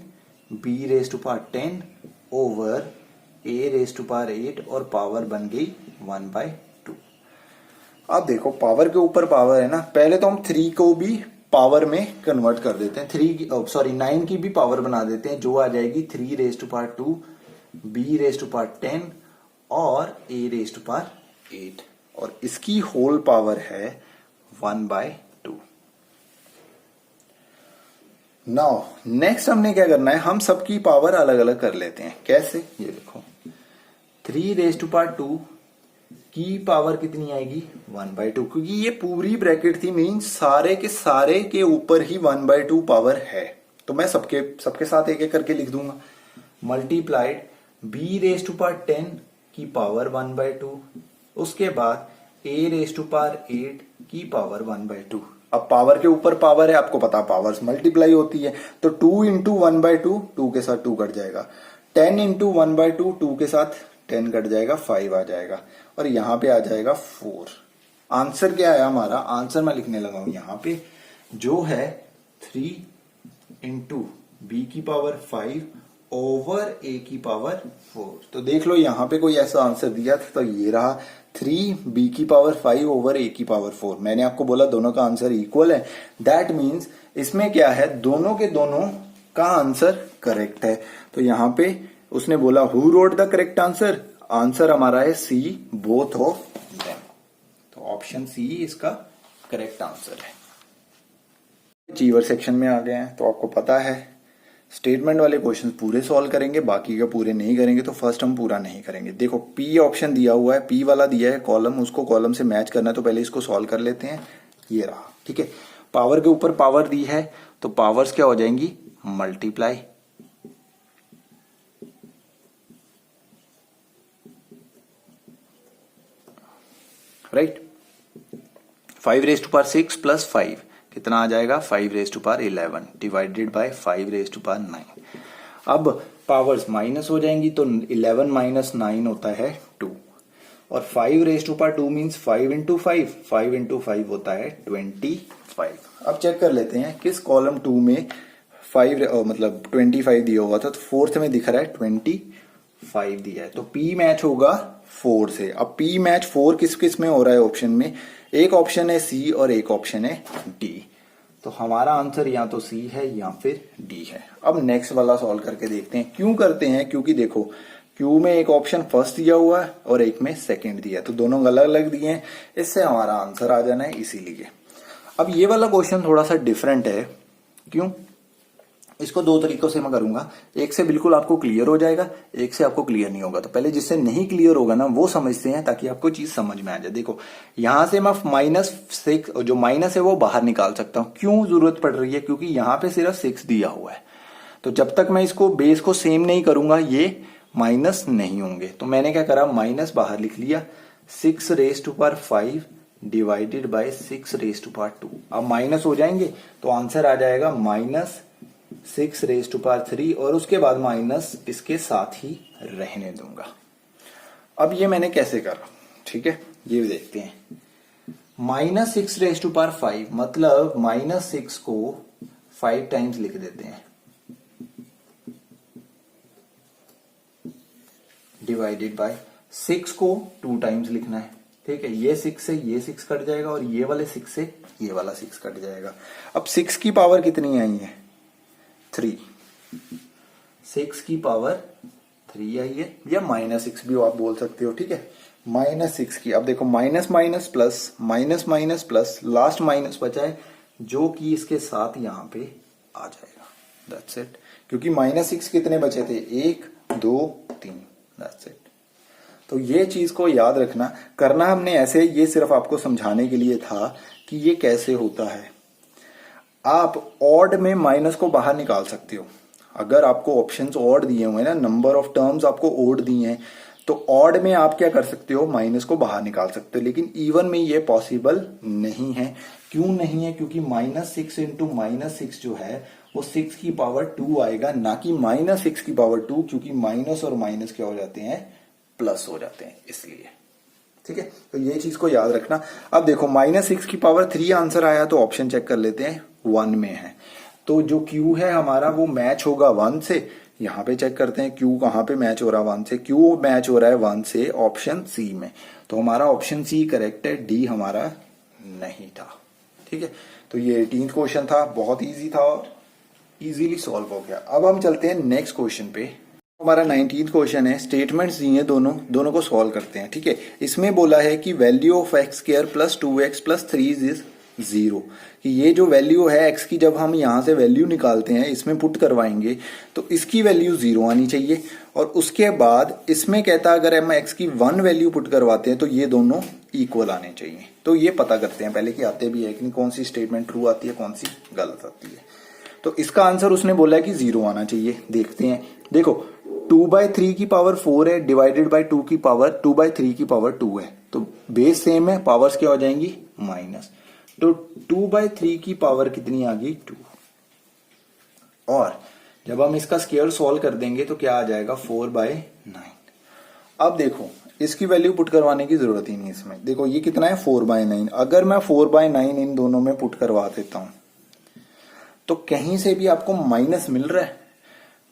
A: b⁻10 ओवर a⁻8 और पावर बन गई 1/2। अब देखो पावर के ऊपर पावर है ना, पहले तो हम 3 को भी पावर में कन्वर्ट कर देते हैं। 9 की भी पावर बना देते हैं, जो आ जाएगी 3⁻2 b⁻10 और a⁻8, और इसकी होल पावर है 1/2। नाउ नेक्स्ट हमने क्या करना है? हम सबकी पावर अलग अलग कर लेते हैं। कैसे? ये देखो 3⁻2 की पावर कितनी आएगी? 1/2, क्योंकि ये पूरी ब्रैकेट थी, मीन सारे के ऊपर ही 1/2 पावर है। तो मैं सबके साथ एक एक करके लिख दूंगा। मल्टीप्लाइड b⁻10 की पावर 1/2, उसके बाद a⁻8 की पावर 1/2। अब पावर के ऊपर पावर है, आपको पता पावर्स मल्टीप्लाई होती है, तो 2 × 1/2, 2 के साथ 2 कट जाएगा। 10 × 1/2, 2 के साथ 10 कट जाएगा, 5 आ जाएगा, और यहां पे आ जाएगा 4। आंसर क्या है हमारा? आंसर मैं लिखने लगा हूं यहां पे, जो है 3 × b⁻5 ओवर a⁻4। तो देख लो यहां पे कोई ऐसा आंसर दिया था, तो ये रहा 3b⁻5 ओवर a⁻4। मैंने आपको बोला दोनों का आंसर इक्वल है। दैट मीन्स इसमें क्या है? दोनों के दोनों का आंसर करेक्ट है। तो यहां पे उसने बोला who wrote the correct answer? Answer हमारा है सी, बोथ ऑफ देम। तो ऑप्शन सी इसका करेक्ट आंसर है। अचीवर सेक्शन में आ गए हैं, तो आपको पता है स्टेटमेंट वाले क्वेश्चन पूरे सॉल्व करेंगे, बाकी का पूरे नहीं करेंगे। तो फर्स्ट हम पूरा नहीं करेंगे। देखो पी ऑप्शन दिया हुआ है, पी वाला दिया है कॉलम, उसको कॉलम से मैच करना है, तो पहले इसको सॉल्व कर लेते हैं। ये रहा, ठीक है। पावर के ऊपर पावर दी है, तो पावर्स क्या हो जाएंगी? मल्टीप्लाई। राइट। 5⁻6 + 5 कितना आ जाएगा? 5⁻11 डिवाइडेड बाय 5⁻9। अब पावर्स माइनस हो जाएंगी, तो 11 - 9 होता है 2, और 5⁻2 मीन्स 5 × 5, 5 × 5 होता है 25। अब चेक कर लेते हैं किस कॉलम 2 में 25 दिया हुआ था। तो फोर्थ में दिख रहा है 25 दिया है, तो पी मैच होगा 4 से। अब पी मैच 4 किस किस में हो रहा है ऑप्शन में? एक ऑप्शन है सी और एक ऑप्शन है डी। तो हमारा आंसर या तो सी है या फिर डी है। अब नेक्स्ट वाला सॉल्व करके देखते हैं। क्यों करते हैं? क्योंकि देखो क्यू में एक ऑप्शन फर्स्ट दिया हुआ है और एक में सेकंड दिया है, तो दोनों अलग अलग दिए हैं, इससे हमारा आंसर आ जाना है इसीलिए। अब ये वाला क्वेश्चन थोड़ा सा डिफरेंट है। क्यों? इसको दो तरीकों से मैं करूंगा, एक से बिल्कुल आपको क्लियर हो जाएगा, एक से आपको क्लियर नहीं होगा। तो पहले जिससे नहीं क्लियर होगा ना वो समझते हैं ताकि आपको चीज समझ में आ जाए। देखो यहां से मैं -6 जो माइनस है वो बाहर निकाल सकता हूं। क्यों जरूरत पड़ रही है? क्योंकि यहां पे सिर्फ 6 दिया हुआ है। तो जब तक मैं इसको बेस को सेम नहीं करूंगा ये माइनस नहीं होंगे। तो मैंने क्या करा, माइनस बाहर लिख लिया, 6⁵ डिवाइडेड बाय 6⁵2। अब माइनस हो जाएंगे तो आंसर आ जाएगा -6⁵3 और उसके बाद माइनस इसके साथ ही रहने दूंगा। अब ये मैंने कैसे करा, ठीक है, ये देखते हैं। -6⁵5 मतलब -6 को 5 टाइम्स लिख देते हैं, डिवाइडेड बाय 6 को 2 टाइम्स लिखना है, ठीक है। ये 6 से ये 6 कट जाएगा और ये वाले 6 से ये वाला 6 कट जाएगा। अब 6 की पावर कितनी आई है? 3। 6 की पावर 3 आई है, या -6 भी आप बोल सकते हो, ठीक है। -6 की, अब देखो minus minus plus, minus minus plus, last minus बचा है जो कि इसके साथ यहां पे आ जाएगा। That's it. क्योंकि -6 कितने बचे थे? 1 2 3। That's it. तो ये चीज को याद रखना, करना हमने ऐसे, ये सिर्फ आपको समझाने के लिए था कि ये कैसे होता है। आप ऑड में माइनस को बाहर निकाल सकते हो। अगर आपको ऑप्शंस ऑड दिए हुए हैं ना, नंबर ऑफ टर्म्स आपको ऑड दिए हैं, तो ऑड में आप क्या कर सकते हो, माइनस को बाहर निकाल सकते हो। लेकिन इवन में ये पॉसिबल नहीं है। क्यों नहीं है? क्योंकि -6 इंटू -6 जो है वो 6 की पावर 2 आएगा, ना कि -6 की पावर 2, क्योंकि माइनस और माइनस क्या हो जाते हैं, प्लस हो जाते हैं, इसलिए। ठीक है, तो ये चीज को याद रखना। अब देखो -6 की पावर 3 आंसर आया, तो ऑप्शन चेक कर लेते हैं, 1 में है। तो जो Q है हमारा वो मैच होगा 1 से। यहां पे चेक करते हैं Q कहां पे मैच हो रहा है 1 से। Q मैच हो रहा है 1 से ऑप्शन सी में। तो हमारा ऑप्शन सी करेक्ट है, डी हमारा नहीं था। ठीक है, तो ये 18th क्वेश्चन था, बहुत इजी था और इजीली सॉल्व हो गया। अब हम चलते हैं नेक्स्ट क्वेश्चन पे। हमारा 19th क्वेश्चन है, स्टेटमेंट्स दिए दोनों को सॉल्व करते हैं। ठीक है, इसमें बोला है कि value of x square plus 2x plus 3 is 0, कि ये जो वैल्यू है x की, जब हम यहां से वैल्यू निकालते हैं, इसमें पुट करवाएंगे तो इसकी वैल्यू 0 आनी चाहिए। और उसके बाद इसमें कहता है अगर हम x की 1 वैल्यू पुट करवाते हैं तो ये दोनों इक्वल आने चाहिए। तो ये पता करते हैं पहले कि आते भी है कि नहीं, कौन सी स्टेटमेंट ट्रू आती है, कौन सी गलत आती है। तो इसका आंसर उसने बोला है कि 0 आना चाहिए। देखते हैं, देखो 2/3 की पावर 4 है, डिवाइडेड बाय 2 की पावर 2/3 की पावर 2 है, तो बेस सेम है, पावर्स क्या हो जाएंगी, माइनस। तो 2/3 की पावर कितनी आ गई, 2। और जब हम इसका स्क्वायर सॉल्व कर देंगे तो क्या आ जाएगा, 4/9। अब देखो इसकी वैल्यू पुट करवाने की जरूरत ही नहीं इसमें। देखो ये कितना है, 4/9। अगर मैं 4/9 इन दोनों में पुट करवा देता हूं तो कहीं से भी आपको माइनस मिल रहा है,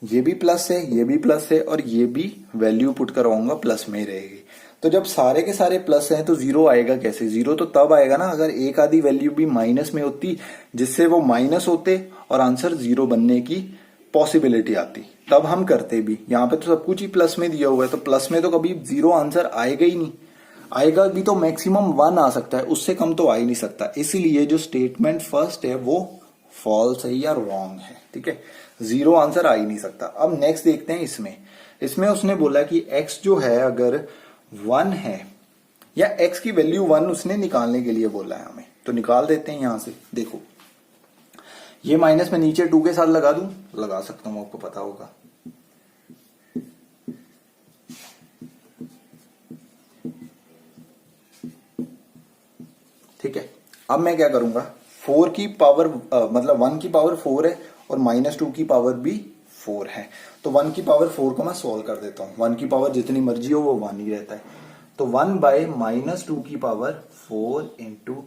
A: ये भी प्लस है, ये भी प्लस है, और ये भी वैल्यू पुट करवाऊंगा प्लस में रहेगी। तो जब सारे के सारे प्लस हैं तो 0 आएगा कैसे? 0 तो तब आएगा ना अगर एक आधी वैल्यू भी माइनस में होती, जिससे वो माइनस होते और आंसर 0 बनने की पॉसिबिलिटी आती, तब हम करते भी। यहां पे तो सब कुछ ही प्लस में दिया हुआ है, तो प्लस में तो कभी 0 आंसर आएगा ही नहीं। आएगा भी तो मैक्सिमम 1 आ सकता है, उससे कम तो आ ही नहीं सकता। इसीलिए जो स्टेटमेंट फर्स्ट है वो फॉल्स है या रॉन्ग है। ठीक है, 0 आंसर आ ही नहीं सकता। अब नेक्स्ट देखते हैं इसमें उसने बोला कि x जो है अगर 1 है, या x की वैल्यू 1 उसने निकालने के लिए बोला है हमें, तो निकाल देते हैं यहां से। देखो ये माइनस में नीचे 2 के साथ लगा दूं, लगा सकता हूं, आपको पता होगा। ठीक है, अब मैं क्या करूंगा, 4 की पावर मतलब 1 की पावर 4 है और -2 की पावर भी 4 है, तो 1 की पावर 4 को मैं सॉल्व कर देता हूं। 1 की पावर जितनी मर्जी हो वो 1 ही रहता है, तो 1/-2 की पावर 4 इंटू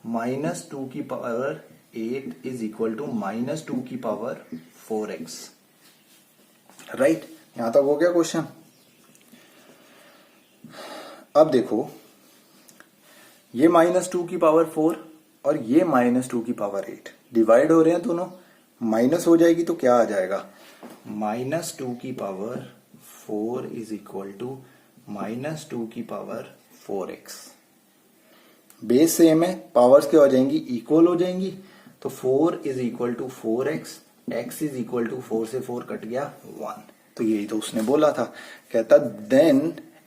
A: -2 की पावर 8 इज इक्वल टू -2 की पावर 4x। राइट, यहां तक हो गया क्वेश्चन। अब देखो ये -2 की पावर 4 और ये -2 की पावर 8 डिवाइड हो रहे हैं दोनों, माइनस हो जाएगी तो क्या आ जाएगा, -2 की पावर 4 इज इक्वल टू -2 की पावर 4x। बेस सेम है, पावर्स क्या हो जाएंगी, इक्वल हो जाएंगी, तो 4 is equal to 4x x is equal to 4 से 4 कट गया 1। तो यही तो उसने बोला था, कहता then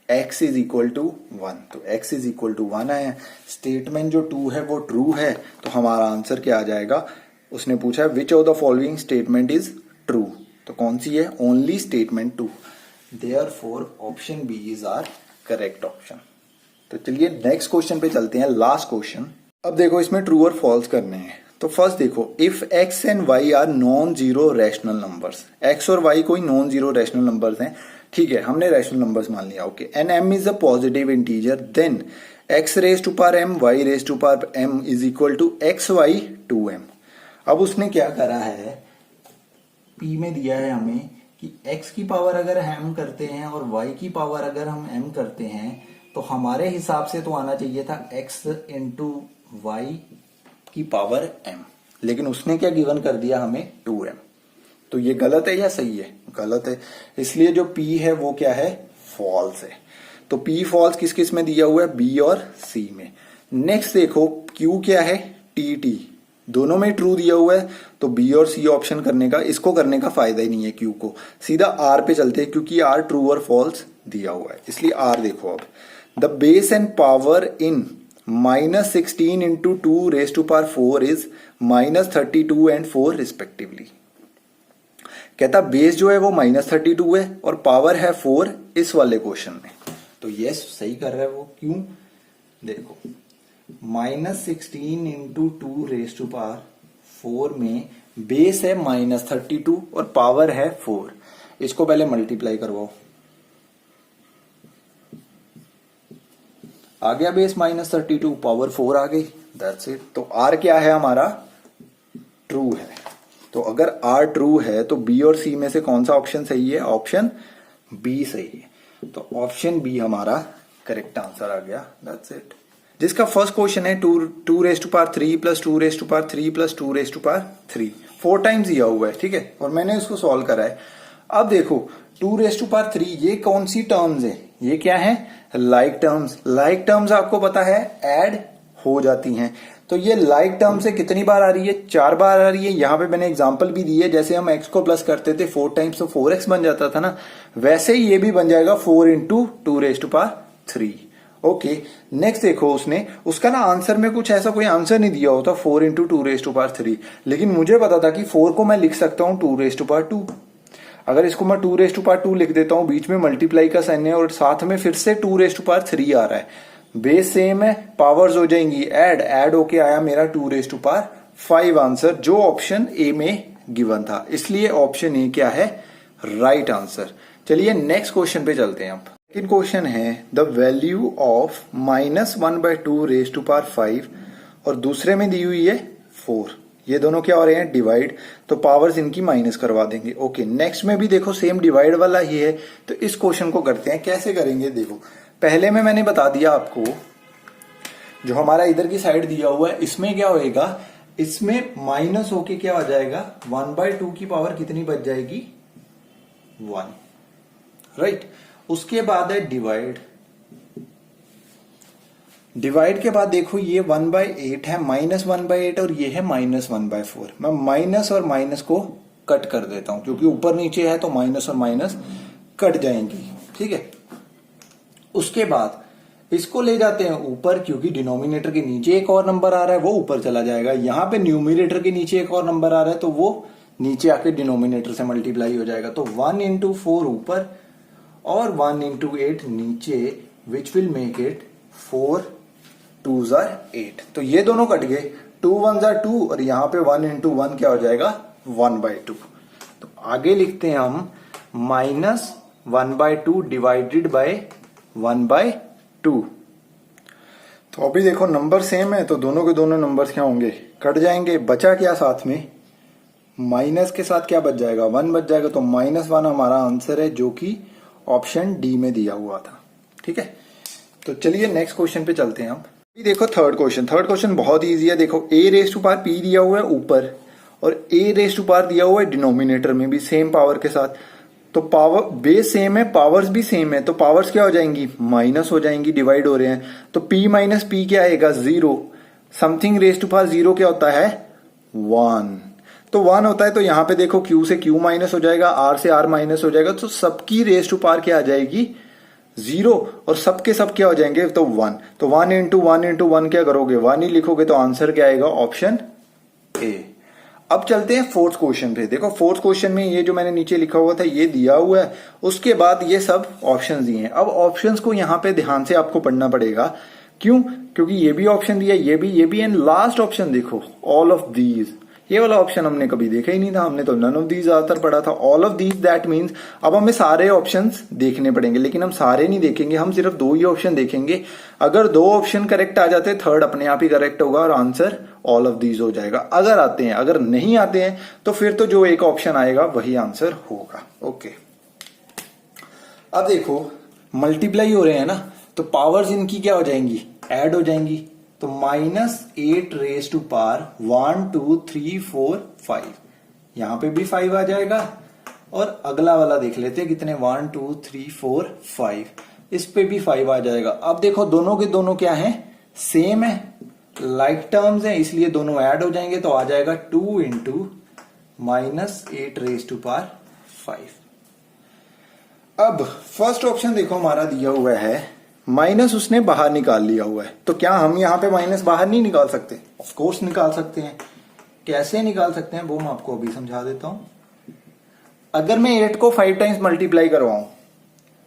A: x is equal to 1। तो x इज इक्वल टू 1 आया। स्टेटमेंट जो 2 है वो ट्रू है, तो हमारा आंसर क्या आ जाएगा? उसने पूछा which of the following statement is true, तो कौन सी है? Only statement 2। Therefore option B is our correct option. तो चलिए नेक्स्ट क्वेश्चन पे चलते हैं, लास्ट क्वेश्चन। अब देखो इसमें ट्रू और फॉल्स करने हैं। तो फर्स्ट देखो, if x and y are non zero rational numbers, x और y कोई नॉन जीरो रैशनल नंबर्स हैं, ठीक है, हमने रैशनल नंबर्स मान लिया, okay. And m is a positive integer, then x raise to power m y raise to power m is equal to xy 2m। अब उसने क्या करा है, p में दिया है हमें कि x की पावर अगर हम करते हैं और y की पावर अगर हम m करते हैं, तो हमारे हिसाब से तो आना चाहिए था x इंटू वाई की पावर m, लेकिन उसने क्या गिवन कर दिया हमें 2m। तो ये गलत है या सही है? गलत है, इसलिए जो p है वो क्या है? फॉल्स है। तो p फॉल्स किस किस में दिया हुआ है? b और c में। नेक्स्ट देखो q क्या है? tt, दोनों में ट्रू दिया हुआ है, तो b और c ऑप्शन करने का, इसको करने का फायदा ही नहीं है q को, सीधा r पे चलते हैं क्योंकि r ट्रू और फॉल्स दिया हुआ है, इसलिए r देखो। अब the base and power in -16 into 2 raise to power 4 is -32 and 4 respectively. कहता बेस जो है वो -32 है और पावर है 4 इस वाले क्वेश्चन में। तो यस सही कर रहा है वो, क्यों? देखो -16 इंटू 2 रेज टू पावर 4 में बेस है -32 और पावर है 4। इसको पहले मल्टीप्लाई करवाओ, आ गया बेस -32, पावर 4 आ गई, दैट्स इट। तो R क्या है हमारा? ट्रू है। तो अगर R ट्रू है तो B और C में से कौन सा ऑप्शन सही है? ऑप्शन B सही है। तो ऑप्शन B हमारा करेक्ट आंसर आ गया, दैट्स इट। जिसका फर्स्ट क्वेश्चन है 2 raise to power 3 plus 2 raise to power 3 plus 2 raise to power 3, 4 times दिया हुआ है, ठीक है, और मैंने उसको सॉल्व करा है। अब देखो 2 रेज टू पावर 3 ये कौन सी टर्म्स है? ये क्या है? Like terms. लाइक टर्म्स आपको पता है ऐड हो जाती हैं, तो ये लाइक टर्म से कितनी बार आ रही है? 4 बार आ रही है। यहां पे मैंने एग्जांपल भी दी है, जैसे हम x को प्लस करते थे 4 टाइम्स तो 4x बन जाता था ना, वैसे ही ये भी बन जाएगा 4 into 2 raise to power 3। Okay, next देखो उसका ना आंसर में कुछ ऐसा कोई आंसर नहीं दिया होता 4 इंटू 2 रेज टू पावर 3, लेकिन मुझे पता था कि 4 को मैं लिख सकता हूं 2 रेज टू पावर 2। अगर इसको मैं 2 रेज टू पावर 2 लिख देता हूं, बीच में मल्टीप्लाई का साइन है और साथ में फिर से 2 रेज टू पावर 3 आ रहा है, बेस सेम है, पावर्स हो जाएंगी ऐड होके आया मेरा 2 रेज टू पावर 5 आंसर, जो ऑप्शन ए में गिवन था, इसलिए ऑप्शन ए क्या है? Right answer. चलिए नेक्स्ट क्वेश्चन पे चलते हैं। अब सेकंड क्वेश्चन है the value of -1/2 raise to power 5 और दूसरे में दी हुई है 4। ये दोनों क्या हो रहे हैं? डिवाइड, तो पावर्स इनकी माइनस करवा देंगे। ओके, नेक्स्ट में भी देखो सेम डिवाइड वाला ही है, तो इस क्वेश्चन को करते हैं। कैसे करेंगे? देखो पहले में मैंने बता दिया आपको, जो हमारा इधर की साइड दिया हुआ है इसमें क्या होएगा? इसमें माइनस होके क्या हो जाएगा? 1/2 की पावर कितनी बच जाएगी? 1, राइट। उसके बाद है डिवाइड। डिवाइड के बाद देखो ये 1/8 है, -1/8 और ये है -1/4। मैं माइनस और माइनस को कट कर देता हूं, क्योंकि ऊपर नीचे है तो माइनस और माइनस कट जाएंगी, ठीक है। उसके बाद इसको ले जाते हैं ऊपर, क्योंकि डिनोमिनेटर के नीचे एक और नंबर आ रहा है वो ऊपर चला जाएगा। यहां पे न्यूमिनेटर के नीचे एक और नंबर आ रहा है तो वो नीचे आके डिनोमिनेटर से मल्टीप्लाई हो जाएगा। तो 1 इंटू 4 ऊपर और 1 इंटू 8 नीचे, which will make it 4 2s are 8। तो ये दोनों कट गए, 2 1s are 2 और यहां पे 1 इंटू 1 क्या हो जाएगा? 1/2। तो आगे लिखते हैं हम -1/2 डिवाइडेड बाय 1/2। तो अभी देखो नंबर सेम है, तो दोनों के दोनों नंबर्स क्या होंगे? कट जाएंगे। बचा क्या साथ में? माइनस के साथ क्या बच जाएगा? 1 बच जाएगा। तो -1 हमारा आंसर है, जो कि ऑप्शन डी में दिया हुआ था, ठीक है। तो चलिए नेक्स्ट क्वेश्चन पे चलते हैं हम। देखो थर्ड क्वेश्चन बहुत इजी है। देखो a raise to power p दिया हुआ है ऊपर और a रेज टू पावर दिया हुआ है डिनोमिनेटर में भी सेम पावर के साथ। तो पावर बेस सेम है, पावर्स भी सेम है, तो पावर्स क्या हो जाएंगी? माइनस हो जाएंगी, डिवाइड हो रहे हैं। तो p माइनस p क्या आएगा? 0। समथिंग रेज टू पावर 0 क्या होता है? 1। तो 1 होता है, तो यहाँ पे देखो Q से Q माइनस हो जाएगा, R से R माइनस हो जाएगा, तो सबकी रेस टू पावर क्या आ जाएगी 0, और सबके सब क्या हो जाएंगे तो 1। तो 1 इंटू 1 इंटू 1 क्या करोगे 1 ही लिखोगे, तो आंसर क्या आएगा ऑप्शन ए। अब चलते हैं फोर्थ क्वेश्चन पे। देखो फोर्थ क्वेश्चन में ये जो मैंने नीचे लिखा हुआ था ये दिया हुआ है, उसके बाद ये सब ऑप्शंस दिए हैं। अब ऑप्शंस को यहाँ पे ध्यान से आपको पढ़ना पड़ेगा, क्यों? क्योंकि ये भी ऑप्शन दिया, ये भी, एंड लास्ट ऑप्शन देखो ऑल ऑफ दीज। ये वाला ऑप्शन हमने कभी देखा ही नहीं था, हमने तो नन ऑफ दीज ज्यादातर पढ़ा था। All of these that means अब हमें सारे ऑप्शंस देखने पड़ेंगे, लेकिन हम सारे नहीं देखेंगे, हम सिर्फ 2 ही ऑप्शन देखेंगे। अगर 2 ऑप्शन करेक्ट आ जाते, थर्ड अपने आप ही करेक्ट होगा और आंसर ऑल ऑफ दीज हो जाएगा। अगर आते हैं, अगर नहीं आते हैं तो फिर तो जो एक ऑप्शन आएगा वही आंसर होगा। ओके, अब देखो मल्टीप्लाई हो रहे हैं ना, तो पावर्स इनकी क्या हो जाएंगी ऐड हो जाएंगी। तो -8 रेज टू पावर 1 2 3 4 5, यहां पे भी 5 आ जाएगा। और अगला वाला देख लेते हैं कितने 1 2 3 4 5, इस पे भी 5 आ जाएगा। अब देखो दोनों के दोनों क्या है सेम है, लाइक टर्म्स है, इसलिए दोनों ऐड हो जाएंगे, तो आ जाएगा 2 इंटू -8 रेज टू पावर 5। अब फर्स्ट ऑप्शन देखो हमारा दिया हुआ है माइनस उसने बाहर निकाल लिया हुआ है, तो क्या हम यहां पे माइनस बाहर नहीं निकाल सकते? ऑफ कोर्स निकाल सकते हैं। कैसे निकाल सकते हैं वो मैं आपको अभी समझा देता हूं। अगर मैं 8 को 5 टाइम्स मल्टीप्लाई करवाऊं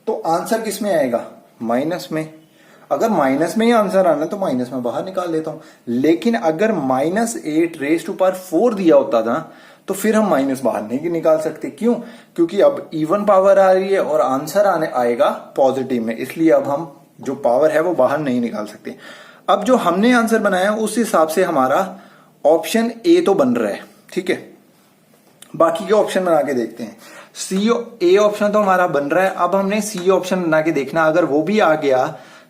A: तो आंसर किस में आएगा माइनस में। अगर माइनस में ही आंसर आना तो माइनस में बाहर निकाल लेता हूं, लेकिन अगर -8 रेज टू पावर 4 दिया होता था तो फिर हम माइनस बाहर नहीं निकाल सकते। क्यों? क्योंकि अब इवन पावर आ रही है और आंसर आएगा पॉजिटिव में, इसलिए अब हम जो पावर है वो बाहर नहीं निकाल सकते। अब जो हमने आंसर बनाया उस हिसाब से हमारा ऑप्शन ए तो बन रहा है, ठीक है। बाकी के ऑप्शन बना के देखते हैं। ए ऑप्शन तो हमारा बन रहा है, अब हमने सी ऑप्शन बना के देखना, अगर वो भी आ गया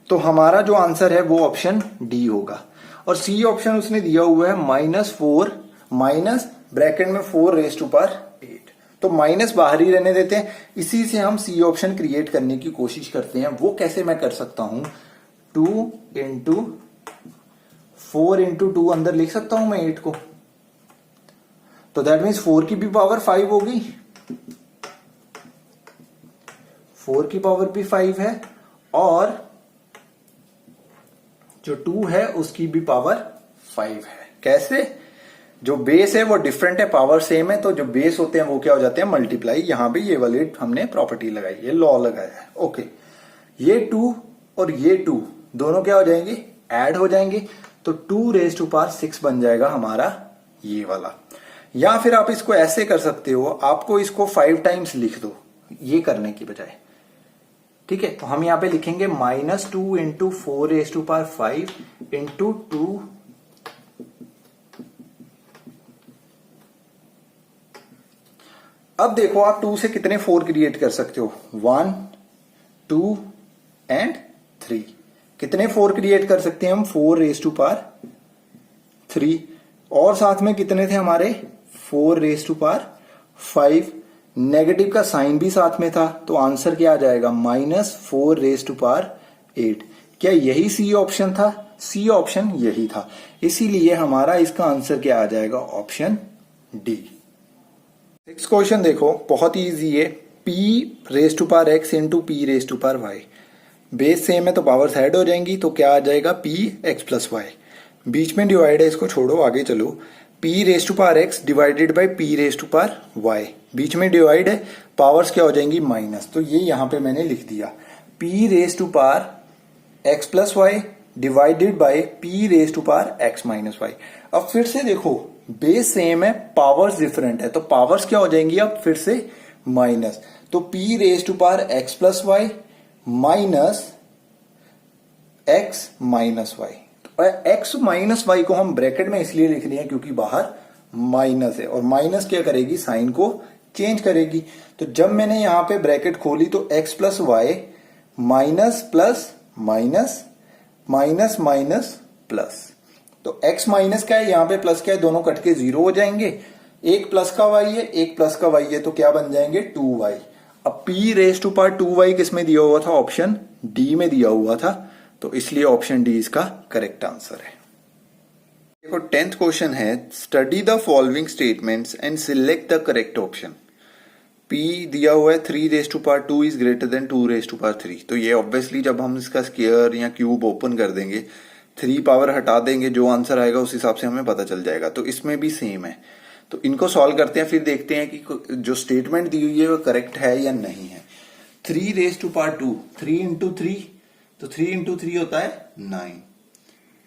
A: तो हमारा जो आंसर है वो ऑप्शन डी होगा। और सी ऑप्शन उसने दिया हुआ है -4 माइनस ब्रैकेट में 4 रेज टू पावर 8, तो माइनस बाहर ही रहने देते हैं। इसी से हम सी ऑप्शन क्रिएट करने की कोशिश करते हैं। वो कैसे मैं कर सकता हूं 2 इंटू 4 इंटू 2 अंदर लिख सकता हूं मैं 8 को, तो दैट मीन्स 4 की भी पावर 5 होगी, 4 की पावर भी 5 है, और जो 2 है उसकी भी पावर 5 है। कैसे? जो बेस है वो डिफरेंट है, पावर सेम है, तो जो बेस होते हैं वो क्या हो जाते हैं मल्टीप्लाई। यहां भी ये वाली हमने प्रॉपर्टी लगाई है, लॉ लगाया है। ओके, ये 2 और ये 2 दोनों क्या हो जाएंगे ऐड हो जाएंगे, तो 2 रेज टू पावर 6 बन जाएगा हमारा ये वाला। या फिर आप इसको ऐसे कर सकते हो, आपको इसको 5 टाइम्स लिख दो ये करने की बजाय, ठीक है। तो हम यहां पे लिखेंगे -2 into 4 raise to power 5 into 2 अब देखो आप 2 से कितने 4 क्रिएट कर सकते हो 1 2 एंड 3। कितने 4 क्रिएट कर सकते हैं हम 4 रेज टू पावर 3, और साथ में कितने थे हमारे 4 रेज टू पावर 5। नेगेटिव का साइन भी साथ में था, तो आंसर क्या आ जाएगा -4 रेज टू पावर 8। क्या यही सी ऑप्शन था? सी ऑप्शन यही था, इसीलिए हमारा इसका आंसर क्या आ जाएगा ऑप्शन डी। नेक्स्ट क्वेश्चन देखो बहुत ही इजी है, p raise to power x into p raise to power y। Base same है तो पावर्स ऐड हो जाएंगी, तो क्या आ जाएगा p x प्लस वाई। बीच में डिवाइड है, इसको छोड़ो आगे चलो। p raise to power x divided by p raise to power y, बीच में डिवाइड है, पावर्स क्या हो जाएंगी माइनस, तो ये यहां पे मैंने लिख दिया p raise to power x plus y divided by p raise to power x minus y. अब फिर से देखो बेस सेम है, पावर्स डिफरेंट है, तो पावर्स क्या हो जाएंगी अब फिर से माइनस, तो p raise to power x plus y minus x minus y. x minus y को हम ब्रैकेट में इसलिए लिख रहे हैं क्योंकि बाहर माइनस है, और माइनस क्या करेगी साइन को चेंज करेगी। तो जब मैंने यहां पे ब्रैकेट खोली तो x plus y minus plus minus minus minus plus, तो x माइनस क्या है, यहां पे प्लस क्या है, दोनों कट के 0 हो जाएंगे। एक प्लस का y है, एक प्लस का y है, तो क्या बन जाएंगे 2y। अब p raise to power 2y किस में दिया हुआ था, ऑप्शन डी में दिया हुआ था, तो इसलिए ऑप्शन डी इसका करेक्ट आंसर है।
B: देखो 10th क्वेश्चन है, study the following statements and select the correct option. P दिया हुआ है 3⁻² इज ग्रेटर देन 2⁻3। तो ये ऑब्वियसली जब हम इसका स्क्वायर या क्यूब ओपन कर देंगे, 3 पावर हटा देंगे, जो आंसर आएगा उस हिसाब से हमें पता चल जाएगा। तो इसमें भी सेम है, तो इनको सॉल्व करते हैं, फिर देखते हैं कि जो स्टेटमेंट दी हुई है वो करेक्ट है या नहीं है। 3⁻², 3 इंटू 3, तो 3 इंटू 3 होता है 9।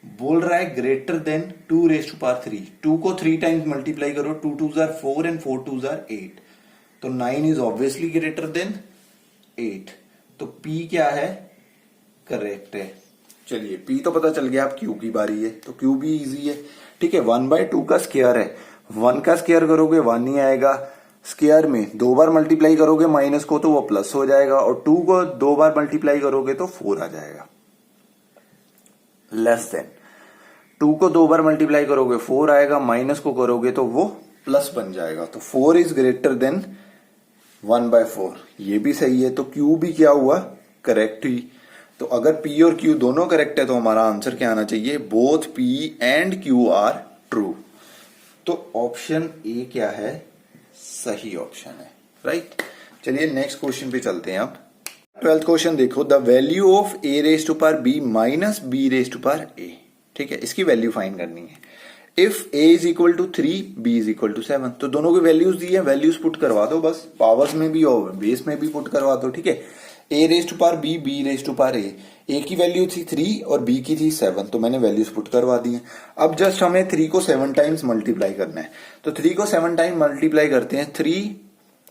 B: बोल रहा है ग्रेटर देन 2⁻3। 2 को 3 टाइम्स मल्टीप्लाई करो, 2 2s are 4 and 4 2s are 8, तो 9 इज ऑब्वियसली ग्रेटर देन 8। तो P क्या है, करेक्ट है। चलिए P तो पता चल गया, अब Q की बारी है, तो Q भी इजी है। ठीक है, 1/2 का स्क्वायर है, 1 का स्क्वायर करोगे 1 ही आएगा, स्क्वायर में 2 बार मल्टीप्लाई करोगे माइनस को तो वो प्लस हो जाएगा, और 2 को 2 बार मल्टीप्लाई करोगे तो 4 आ जाएगा। लेस देन 2 को 2 बार मल्टीप्लाई करोगे 4 आएगा, माइनस को करोगे तो वो प्लस बन जाएगा। तो 4 इज ग्रेटर देन 1/4, ये भी सही है। तो Q भी क्या हुआ, करेक्ट ही। तो अगर P और Q दोनों करेक्ट है तो हमारा आंसर क्या आना चाहिए, both P and Q are true. तो ऑप्शन ए क्या है, सही ऑप्शन है, राइट। चलिए नेक्स्ट क्वेश्चन पे चलते हैं। अब 12th क्वेश्चन देखो, the value of a⁻b minus b⁻a। ठीक है, इसकी वैल्यू फाइंड करनी है। If a is equal to 3, b is equal to 7, तो दोनों की वैल्यूज दी है, वैल्यूज पुट करवा दो, बस पावर्स में भी और बेस में भी पुट करवा दो। ठीक है, a⁻b, b⁻a, a की वैल्यू थी 3 और b की थी 7, तो मैंने वैल्यूज पुट करवा दी है। अब जस्ट हमें 3 को 7 टाइम्स मल्टीप्लाई करना है, तो 3 को 7 टाइम मल्टीप्लाई करते हैं। 3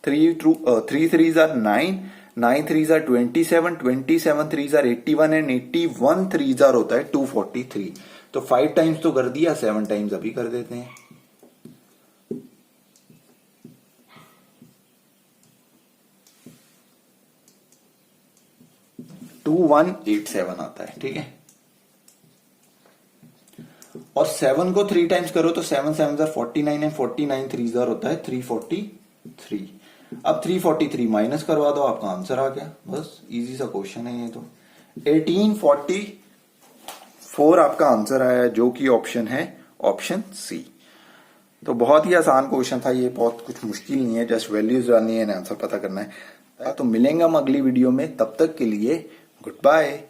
B: 3s are 9, 9 3s are 27, 27 3s are 81 and 81 3s are होता है 243। तो 5 टाइम्स तो कर दिया, 7 टाइम्स अभी कर देते हैं। टू 2187 आता है। ठीक है, और 7 को 3 टाइम्स करो तो 7 7s are 49 and 49 3s are होता है 343। अब 343 माइनस करवा दो, आपका आंसर आ गया। बस इजी सा क्वेश्चन है ये तो। 1844 आपका आंसर आया, जो कि ऑप्शन है ऑप्शन सी। तो बहुत ही आसान क्वेश्चन था ये, बहुत कुछ मुश्किल नहीं है, जस्ट वैल्यूज डालनी है, आंसर पता करना है। तो मिलेंगे हम अगली वीडियो में, तब तक के लिए गुड बाय।